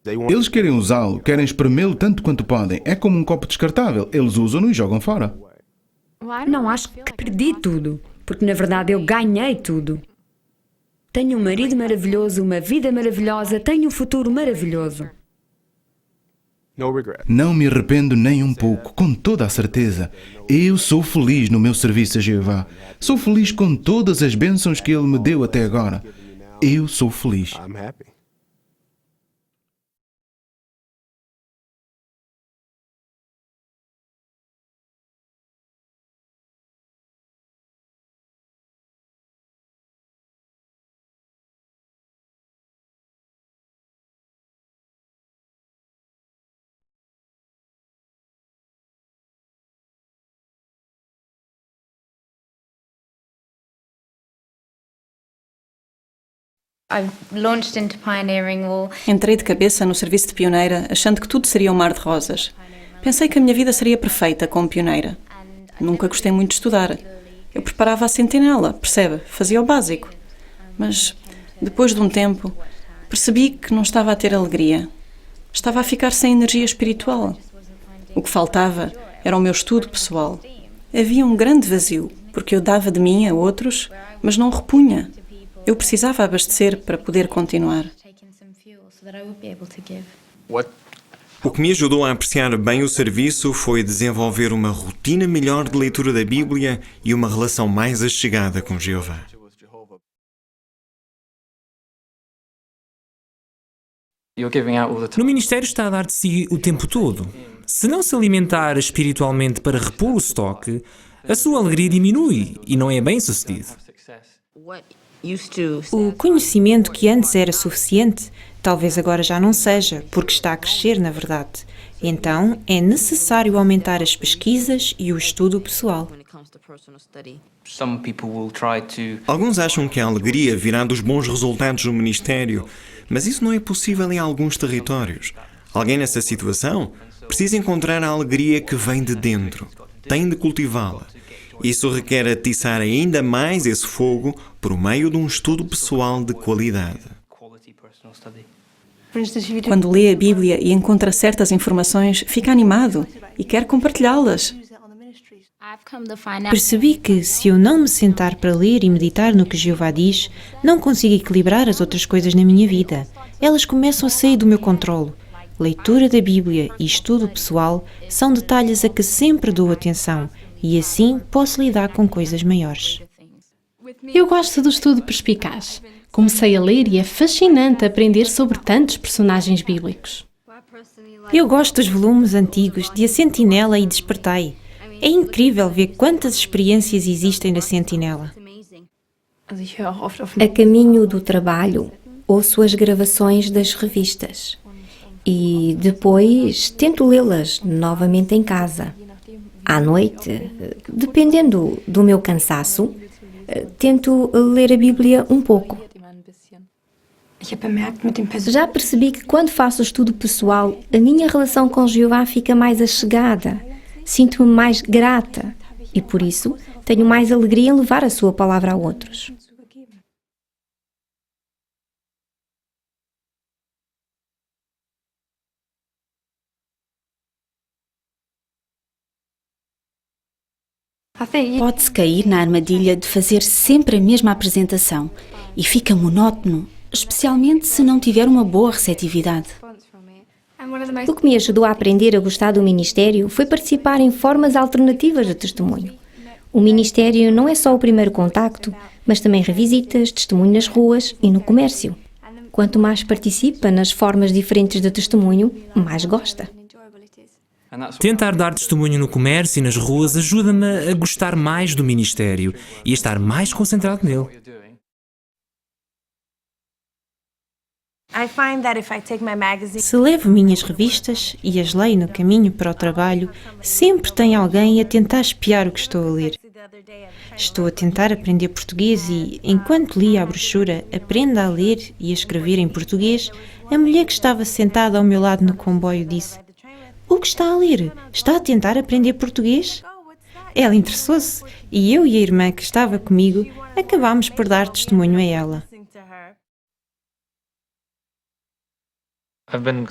Eles querem usá-lo, querem espremê-lo tanto quanto podem. É como um copo descartável. Eles usam-no e jogam fora. Não acho que perdi tudo, porque na verdade eu ganhei tudo. Tenho um marido maravilhoso, uma vida maravilhosa, tenho um futuro maravilhoso. Não me arrependo nem um pouco, com toda a certeza. Eu sou feliz no meu serviço a Jeová. Sou feliz com todas as bênçãos que Ele me deu até agora. Eu sou feliz. Entrei de cabeça no serviço de pioneira, achando que tudo seria um mar de rosas. Pensei que a minha vida seria perfeita como pioneira. Nunca gostei muito de estudar. Eu preparava a sentinela, percebe? Fazia o básico. Mas, depois de um tempo, percebi que não estava a ter alegria. Estava a ficar sem energia espiritual. O que faltava era o meu estudo pessoal. Havia um grande vazio, porque eu dava de mim a outros, mas não repunha. Eu precisava abastecer para poder continuar. O que me ajudou a apreciar bem o serviço foi desenvolver uma rotina melhor de leitura da Bíblia e uma relação mais achegada com Jeová. No ministério está a dar de si o tempo todo. Se não se alimentar espiritualmente para repor o estoque, a sua alegria diminui e não é bem sucedido. O conhecimento que antes era suficiente, talvez agora já não seja, porque está a crescer, na verdade. Então, é necessário aumentar as pesquisas e o estudo pessoal. Alguns acham que a alegria virá dos bons resultados no ministério, mas isso não é possível em alguns territórios. Alguém nessa situação precisa encontrar a alegria que vem de dentro. Tem de cultivá-la. Isso requer atiçar ainda mais esse fogo por meio de um estudo pessoal de qualidade. Quando lê a Bíblia e encontra certas informações, fica animado e quer compartilhá-las. Percebi que, se eu não me sentar para ler e meditar no que Jeová diz, não consigo equilibrar as outras coisas na minha vida. Elas começam a sair do meu controle. Leitura da Bíblia e estudo pessoal são detalhes a que sempre dou atenção e assim posso lidar com coisas maiores. Eu gosto do estudo perspicaz. Comecei a ler e é fascinante aprender sobre tantos personagens bíblicos. Eu gosto dos volumes antigos de A Sentinela e Despertai. É incrível ver quantas experiências existem na Sentinela. A caminho do trabalho, ouço as gravações das revistas e depois tento lê-las novamente em casa. À noite, dependendo do meu cansaço, tento ler a Bíblia um pouco. Já percebi que quando faço estudo pessoal, a minha relação com Jeová fica mais achegada. Sinto-me mais grata e, por isso, tenho mais alegria em levar a sua palavra a outros. Pode-se cair na armadilha de fazer sempre a mesma apresentação e fica monótono, especialmente se não tiver uma boa receptividade. O que me ajudou a aprender a gostar do ministério foi participar em formas alternativas de testemunho. O ministério não é só o primeiro contacto, mas também revisitas, testemunho nas ruas e no comércio. Quanto mais participa nas formas diferentes de testemunho, mais gosta. Tentar dar testemunho no comércio e nas ruas ajuda-me a gostar mais do ministério e a estar mais concentrado nele. Se levo minhas revistas e as leio no caminho para o trabalho, sempre tem alguém a tentar espiar o que estou a ler. Estou a tentar aprender português e, enquanto lia a brochura Aprenda a Ler e a Escrever em Português, a mulher que estava sentada ao meu lado no comboio disse: "O que está a ler? Está a tentar aprender português?" Ela interessou-se e eu e a irmã que estava comigo acabámos por dar testemunho a ela.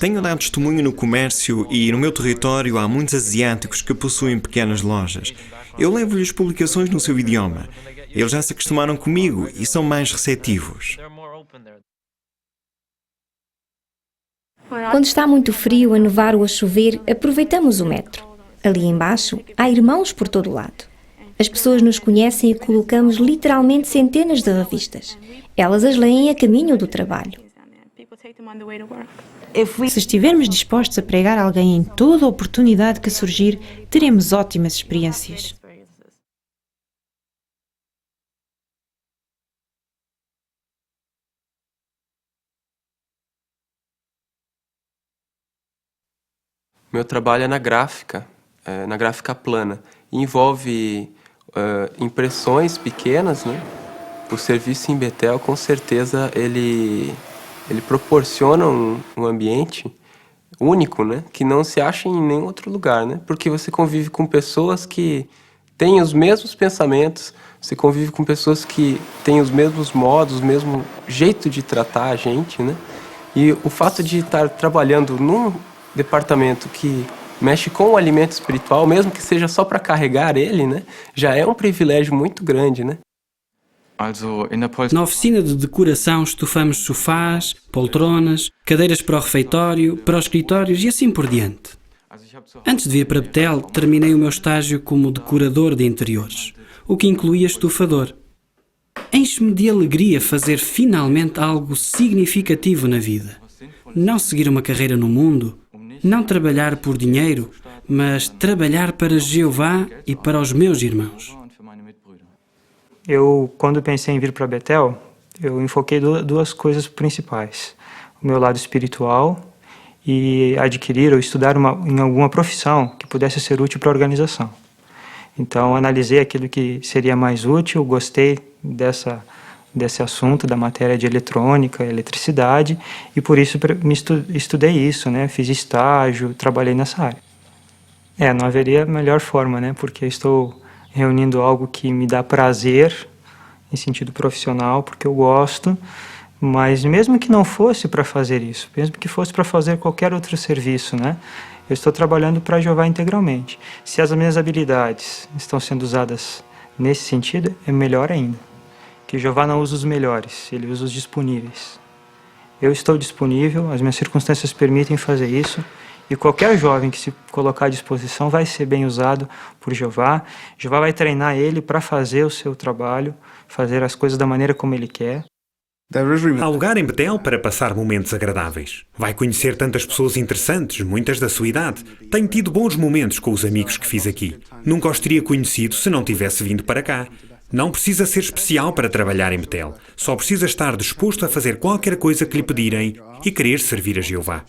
Tenho dado testemunho no comércio e no meu território há muitos asiáticos que possuem pequenas lojas. Eu levo-lhes publicações no seu idioma. Eles já se acostumaram comigo e são mais receptivos. Quando está muito frio, a nevar ou a chover, aproveitamos o metro. Ali embaixo, há irmãos por todo o lado. As pessoas nos conhecem e colocamos literalmente centenas de revistas. Elas as leem a caminho do trabalho. Se estivermos dispostos a pregar alguém em toda a oportunidade que surgir, teremos ótimas experiências. Meu trabalho é na gráfica plana. Envolve impressões pequenas, né? O serviço em Betel, com certeza, ele proporciona um ambiente único, né? Que não se acha em nenhum outro lugar, né? Porque você convive com pessoas que têm os mesmos pensamentos, você convive com pessoas que têm os mesmos modos, o mesmo jeito de tratar a gente, né? E o fato de estar trabalhando num departamento que mexe com o alimento espiritual, mesmo que seja só para carregar ele, né? Já é um privilégio muito grande, né? Na oficina de decoração estufamos sofás, poltronas, cadeiras para o refeitório, para os escritórios e assim por diante. Antes de vir para Betel, terminei o meu estágio como decorador de interiores, o que incluía estufador. Enche-me de alegria fazer finalmente algo significativo na vida. Não seguir uma carreira no mundo, não trabalhar por dinheiro, mas trabalhar para Jeová e para os meus irmãos. Quando pensei em vir para Betel, eu enfoquei duas coisas principais. O meu lado espiritual e adquirir ou estudar em alguma profissão que pudesse ser útil para a organização. Então, analisei aquilo que seria mais útil, gostei desse assunto, da matéria de eletrônica, eletricidade, e por isso estudei isso, né? Fiz estágio, trabalhei nessa área. Não haveria melhor forma, né? Porque eu estou reunindo algo que me dá prazer, em sentido profissional, porque eu gosto, mas mesmo que não fosse para fazer isso, mesmo que fosse para fazer qualquer outro serviço, né? Eu estou trabalhando para Jeová integralmente. Se as minhas habilidades estão sendo usadas nesse sentido, é melhor ainda. Que Jeová não usa os melhores, ele usa os disponíveis. Eu estou disponível, as minhas circunstâncias permitem fazer isso, e qualquer jovem que se colocar à disposição vai ser bem usado por Jeová. Jeová vai treinar ele para fazer o seu trabalho, fazer as coisas da maneira como ele quer. Há lugar em Betel para passar momentos agradáveis. Vai conhecer tantas pessoas interessantes, muitas da sua idade. Tenho tido bons momentos com os amigos que fiz aqui. Nunca os teria conhecido se não tivesse vindo para cá. Não precisa ser especial para trabalhar em Betel. Só precisa estar disposto a fazer qualquer coisa que lhe pedirem e querer servir a Jeová.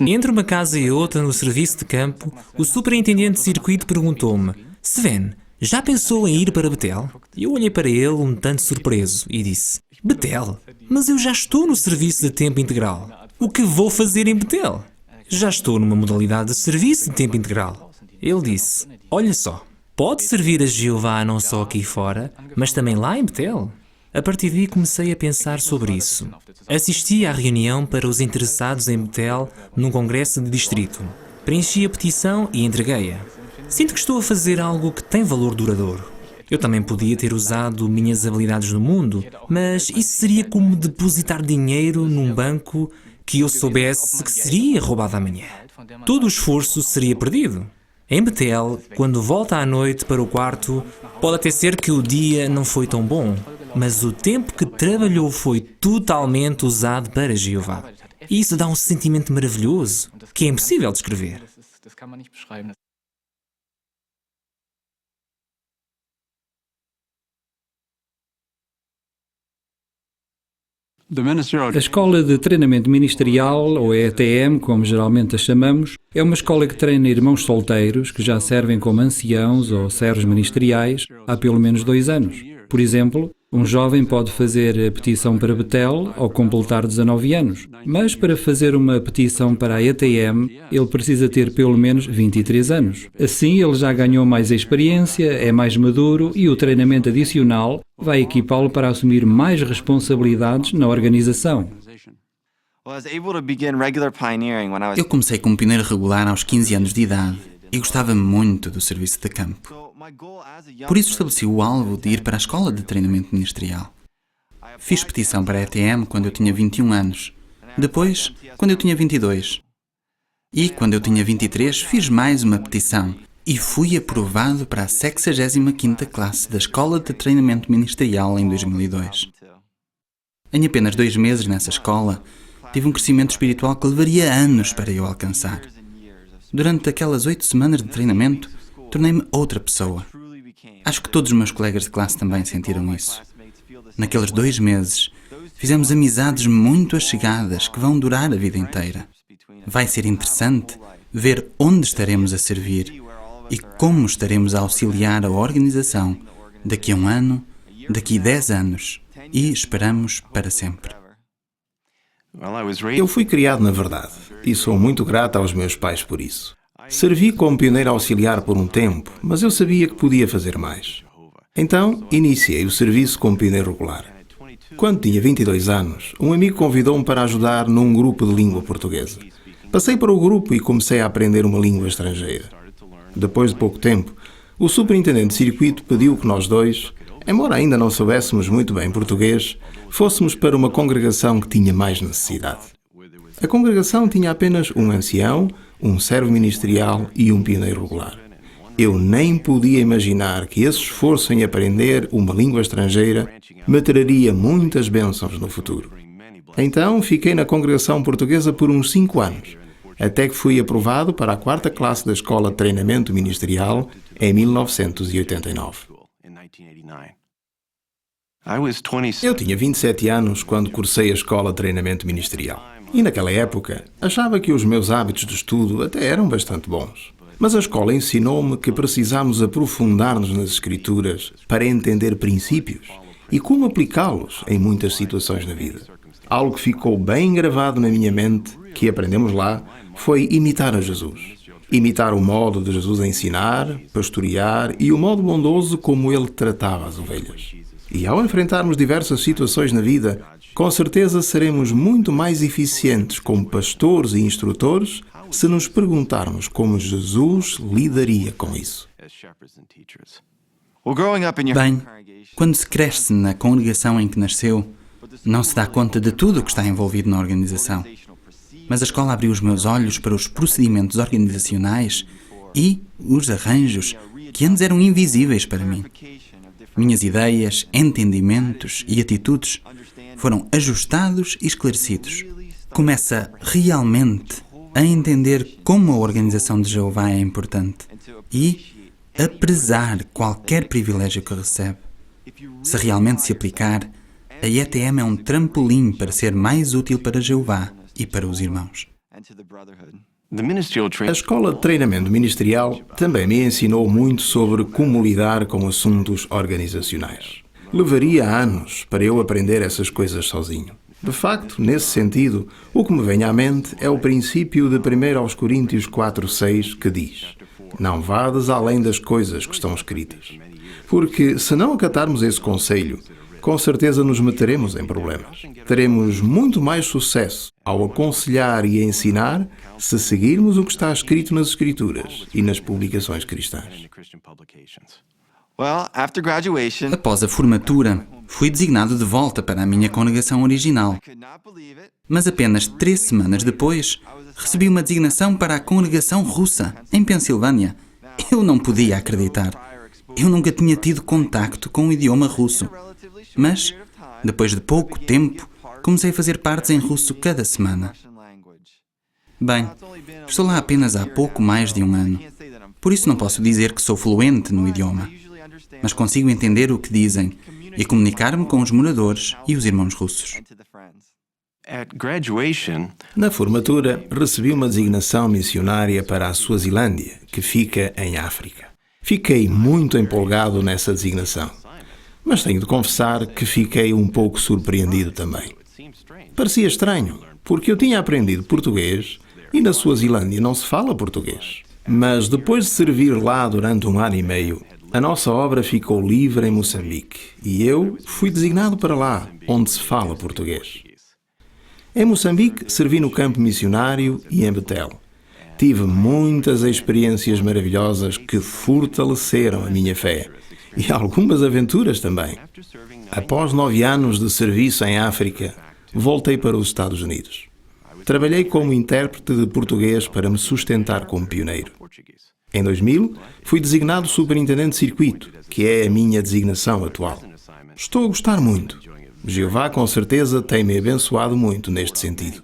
Entre uma casa e outra no serviço de campo, o superintendente de circuito perguntou-me: Sven, já pensou em ir para Betel? Eu olhei para ele um tanto surpreso e disse: Betel? Mas eu já estou no serviço de tempo integral. O que vou fazer em Betel? Já estou numa modalidade de serviço de tempo integral. Ele disse: olha só, pode servir a Jeová não só aqui fora, mas também lá em Betel. A partir daí comecei a pensar sobre isso. Assisti à reunião para os interessados em Betel num congresso de distrito. Preenchi a petição e entreguei-a. Sinto que estou a fazer algo que tem valor duradouro. Eu também podia ter usado minhas habilidades no mundo, mas isso seria como depositar dinheiro num banco que eu soubesse que seria roubado amanhã. Todo o esforço seria perdido. Em Betel, quando volta à noite para o quarto, pode até ser que o dia não foi tão bom, mas o tempo que trabalhou foi totalmente usado para Jeová. E isso dá um sentimento maravilhoso, que é impossível descrever. A Escola de Treinamento Ministerial, ou ETM, como geralmente a chamamos, é uma escola que treina irmãos solteiros que já servem como anciãos ou servos ministeriais há pelo menos 2 anos. Por exemplo, um jovem pode fazer a petição para Betel ao completar 19 anos, mas para fazer uma petição para a ETM, ele precisa ter pelo menos 23 anos. Assim, ele já ganhou mais experiência, é mais maduro e o treinamento adicional vai equipá-lo para assumir mais responsabilidades na organização. Eu comecei como pioneiro regular aos 15 anos de idade e gostava muito do serviço de campo. Por isso estabeleci o alvo de ir para a escola de treinamento ministerial. Fiz petição para a ETM quando eu tinha 21 anos. Depois, quando eu tinha 22. E quando eu tinha 23, fiz mais uma petição e fui aprovado para a 65ª classe da Escola de Treinamento Ministerial em 2002. Em apenas 2 meses nessa escola, tive um crescimento espiritual que levaria anos para eu alcançar. Durante aquelas 8 semanas de treinamento, tornei-me outra pessoa. Acho que todos os meus colegas de classe também sentiram isso. Naqueles 2 meses, fizemos amizades muito achegadas que vão durar a vida inteira. Vai ser interessante ver onde estaremos a servir e como estaremos a auxiliar a organização daqui a 1 ano, daqui a 10 anos e, esperamos, para sempre. Eu fui criado na verdade e sou muito grato aos meus pais por isso. Servi como pioneiro auxiliar por um tempo, mas eu sabia que podia fazer mais. Então, iniciei o serviço como pioneiro regular. Quando tinha 22 anos, um amigo convidou-me para ajudar num grupo de língua portuguesa. Passei para o grupo e comecei a aprender uma língua estrangeira. Depois de pouco tempo, O superintendente de circuito pediu que nós dois, embora ainda não soubéssemos muito bem português, fôssemos para uma congregação que tinha mais necessidade. A congregação tinha apenas um ancião, um servo ministerial e um pioneiro regular. Eu nem podia imaginar que esse esforço em aprender uma língua estrangeira me traria muitas bênçãos no futuro. Então, fiquei na congregação portuguesa por uns 5 anos, até que fui aprovado para a 4ª classe da Escola de Treinamento Ministerial em 1989. Eu tinha 27 anos quando cursei a Escola de Treinamento Ministerial. E naquela época, achava que os meus hábitos de estudo até eram bastante bons. Mas a escola ensinou-me que precisamos aprofundar-nos nas Escrituras para entender princípios e como aplicá-los em muitas situações na vida. Algo que ficou bem gravado na minha mente, que aprendemos lá, foi imitar a Jesus. Imitar o modo de Jesus ensinar, pastorear e o modo bondoso como ele tratava as ovelhas. E ao enfrentarmos diversas situações na vida, com certeza seremos muito mais eficientes como pastores e instrutores se nos perguntarmos como Jesus lidaria com isso. Bem, quando se cresce na congregação em que nasceu, não se dá conta de tudo o que está envolvido na organização. Mas a escola abriu os meus olhos para os procedimentos organizacionais e os arranjos que antes eram invisíveis para mim. Minhas ideias, entendimentos e atitudes foram ajustados e esclarecidos. Começa realmente a entender como a organização de Jeová é importante e a prezar qualquer privilégio que recebe. Se realmente se aplicar, a ETM é um trampolim para ser mais útil para Jeová e para os irmãos. A Escola de Treinamento Ministerial também me ensinou muito sobre como lidar com assuntos organizacionais. Levaria anos para eu aprender essas coisas sozinho. De facto, nesse sentido, o que me vem à mente é o princípio de 1 Coríntios 4:6, que diz: não vades além das coisas que estão escritas. Porque, se não acatarmos esse conselho, com certeza nos meteremos em problemas. Teremos muito mais sucesso ao aconselhar e ensinar se seguirmos o que está escrito nas Escrituras e nas publicações cristãs. Após a formatura, fui designado de volta para a minha congregação original. Mas apenas 3 semanas depois, recebi uma designação para a congregação russa, em Pensilvânia. Eu não podia acreditar. Eu nunca tinha tido contacto com o idioma russo. Mas, depois de pouco tempo, comecei a fazer partes em russo cada semana. Bem, estou lá apenas há pouco mais de 1 ano. Por isso não posso dizer que sou fluente no idioma. Mas consigo entender o que dizem e comunicar-me com os moradores e os irmãos russos. Na formatura, recebi uma designação missionária para a Suazilândia, que fica em África. Fiquei muito empolgado nessa designação, mas tenho de confessar que fiquei um pouco surpreendido também. Parecia estranho, porque eu tinha aprendido português e na Suazilândia não se fala português. Mas depois de servir lá durante 1 ano e meio, a nossa obra ficou livre em Moçambique e eu fui designado para lá, onde se fala português. Em Moçambique, servi no campo missionário e em Betel. Tive muitas experiências maravilhosas que fortaleceram a minha fé e algumas aventuras também. Após 9 anos de serviço em África, voltei para os Estados Unidos. Trabalhei como intérprete de português para me sustentar como pioneiro. Em 2000, fui designado superintendente de circuito, que é a minha designação atual. Estou a gostar muito. Jeová, com certeza, tem-me abençoado muito neste sentido.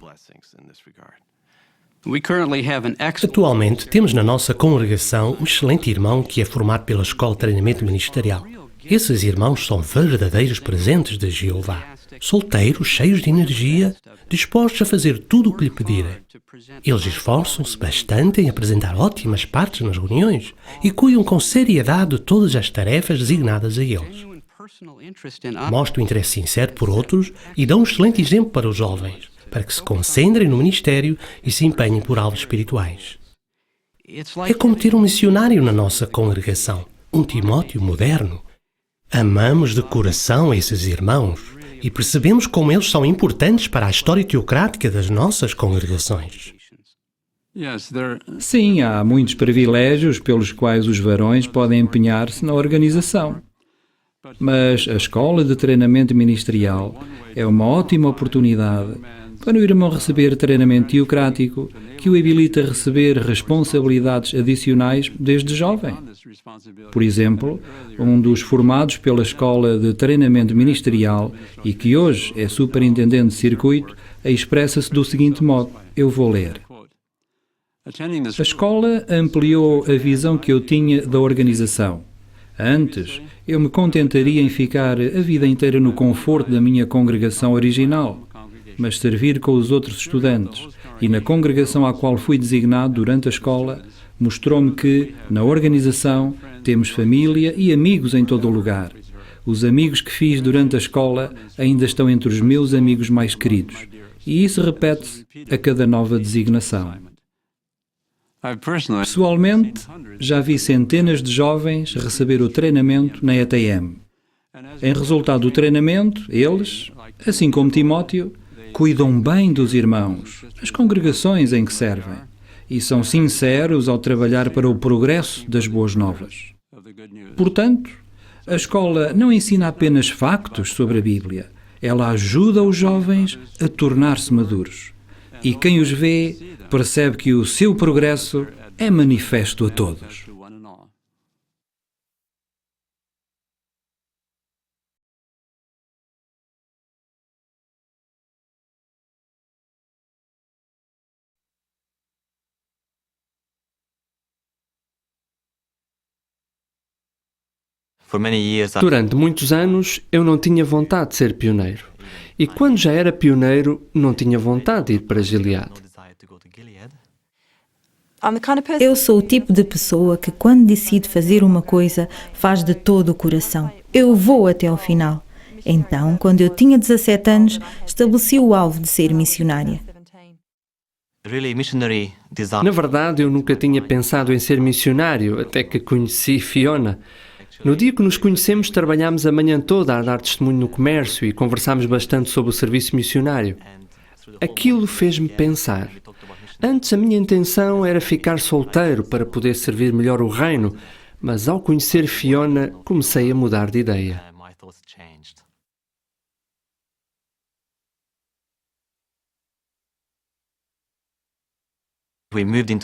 Atualmente, temos na nossa congregação um excelente irmão que é formado pela Escola de Treinamento Ministerial. Esses irmãos são verdadeiros presentes de Jeová. Solteiros, cheios de energia, dispostos a fazer tudo o que lhe pedirem. Eles esforçam-se bastante em apresentar ótimas partes nas reuniões e cuidam com seriedade de todas as tarefas designadas a eles. Mostram interesse sincero por outros e dão um excelente exemplo para os jovens, para que se concentrem no ministério e se empenhem por alvos espirituais. É como ter um missionário na nossa congregação, um Timóteo moderno. Amamos de coração esses irmãos e percebemos como eles são importantes para a história teocrática das nossas congregações. Sim, há muitos privilégios pelos quais os varões podem empenhar-se na organização. Mas a escola de treinamento ministerial é uma ótima oportunidade para o irmão receber treinamento teocrático que o habilita a receber responsabilidades adicionais desde jovem. Por exemplo, um dos formados pela escola de treinamento ministerial e que hoje é superintendente de circuito expressa-se do seguinte modo, eu vou ler. A escola ampliou a visão que eu tinha da organização. Antes, eu me contentaria em ficar a vida inteira no conforto da minha congregação original, mas servir com os outros estudantes e na congregação à qual fui designado durante a escola mostrou-me que, na organização, temos família e amigos em todo o lugar. Os amigos que fiz durante a escola ainda estão entre os meus amigos mais queridos, e isso repete-se a cada nova designação. Pessoalmente, já vi centenas de jovens receber o treinamento na ETM. Em resultado do treinamento, eles, assim como Timóteo, cuidam bem dos irmãos, as congregações em que servem, e são sinceros ao trabalhar para o progresso das boas novas. Portanto, a escola não ensina apenas factos sobre a Bíblia, ela ajuda os jovens a tornar-se maduros. E quem os vê percebe que o seu progresso é manifesto a todos. Durante muitos anos, eu não tinha vontade de ser pioneiro. E quando já era pioneiro, não tinha vontade de ir para Gilead. Eu sou o tipo de pessoa que, quando decide fazer uma coisa, faz de todo o coração. Eu vou até ao final. Então, quando eu tinha 17 anos, estabeleci o alvo de ser missionária. Na verdade, eu nunca tinha pensado em ser missionário, até que conheci Fiona. No dia que nos conhecemos, trabalhámos a manhã toda a dar testemunho no comércio e conversámos bastante sobre o serviço missionário. Aquilo fez-me pensar. Antes a minha intenção era ficar solteiro para poder servir melhor o reino, mas ao conhecer Fiona, comecei a mudar de ideia.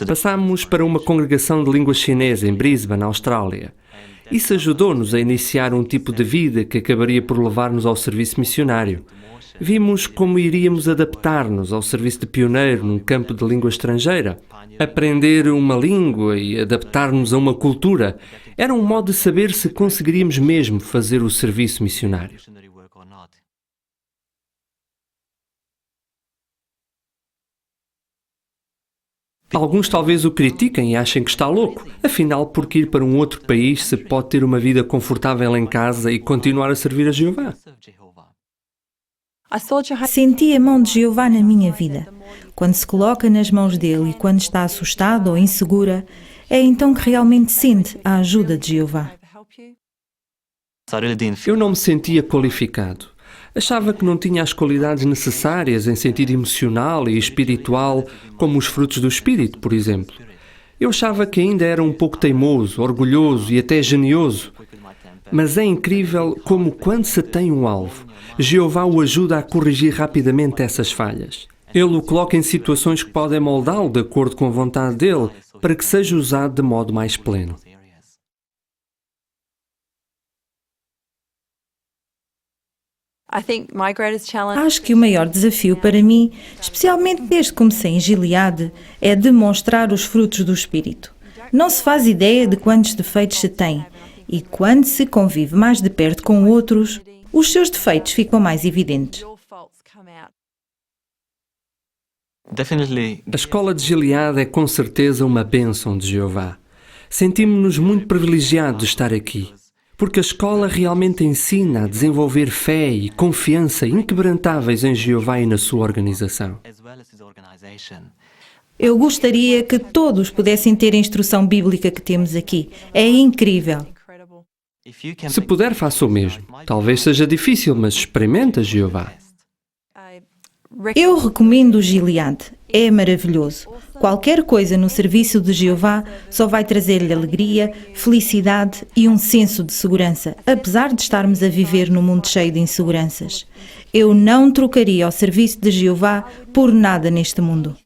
Passámos para uma congregação de língua chinesa em Brisbane, Austrália. Isso ajudou-nos a iniciar um tipo de vida que acabaria por levar-nos ao serviço missionário. Vimos como iríamos adaptar-nos ao serviço de pioneiro num campo de língua estrangeira. Aprender uma língua e adaptar-nos a uma cultura era um modo de saber se conseguiríamos mesmo fazer o serviço missionário. Alguns talvez o critiquem e achem que está louco. Afinal, por que ir para um outro país se pode ter uma vida confortável em casa e continuar a servir a Jeová? Senti a mão de Jeová na minha vida. Quando se coloca nas mãos dele e quando está assustada ou insegura, é então que realmente sente a ajuda de Jeová. Eu não me sentia qualificado. Achava que não tinha as qualidades necessárias em sentido emocional e espiritual, como os frutos do Espírito, por exemplo. Eu achava que ainda era um pouco teimoso, orgulhoso e até genioso. Mas é incrível como, quando se tem um alvo, Jeová o ajuda a corrigir rapidamente essas falhas. Ele o coloca em situações que podem moldá-lo de acordo com a vontade dele, para que seja usado de modo mais pleno. Acho que o maior desafio para mim, especialmente desde que comecei em Gilead, é demonstrar os frutos do Espírito. Não se faz ideia de quantos defeitos se tem, e quando se convive mais de perto com outros, os seus defeitos ficam mais evidentes. A escola de Gilead é com certeza uma bênção de Jeová. Sentimos-nos muito privilegiados de estar aqui, porque a escola realmente ensina a desenvolver fé e confiança inquebrantáveis em Jeová e na sua organização. Eu gostaria que todos pudessem ter a instrução bíblica que temos aqui. É incrível. Se puder, faça o mesmo. Talvez seja difícil, mas experimenta Jeová. Eu recomendo o Gilead. é maravilhoso. Qualquer coisa no serviço de Jeová só vai trazer-lhe alegria, felicidade e um senso de segurança, apesar de estarmos a viver num mundo cheio de inseguranças. Eu não trocaria o serviço de Jeová por nada neste mundo.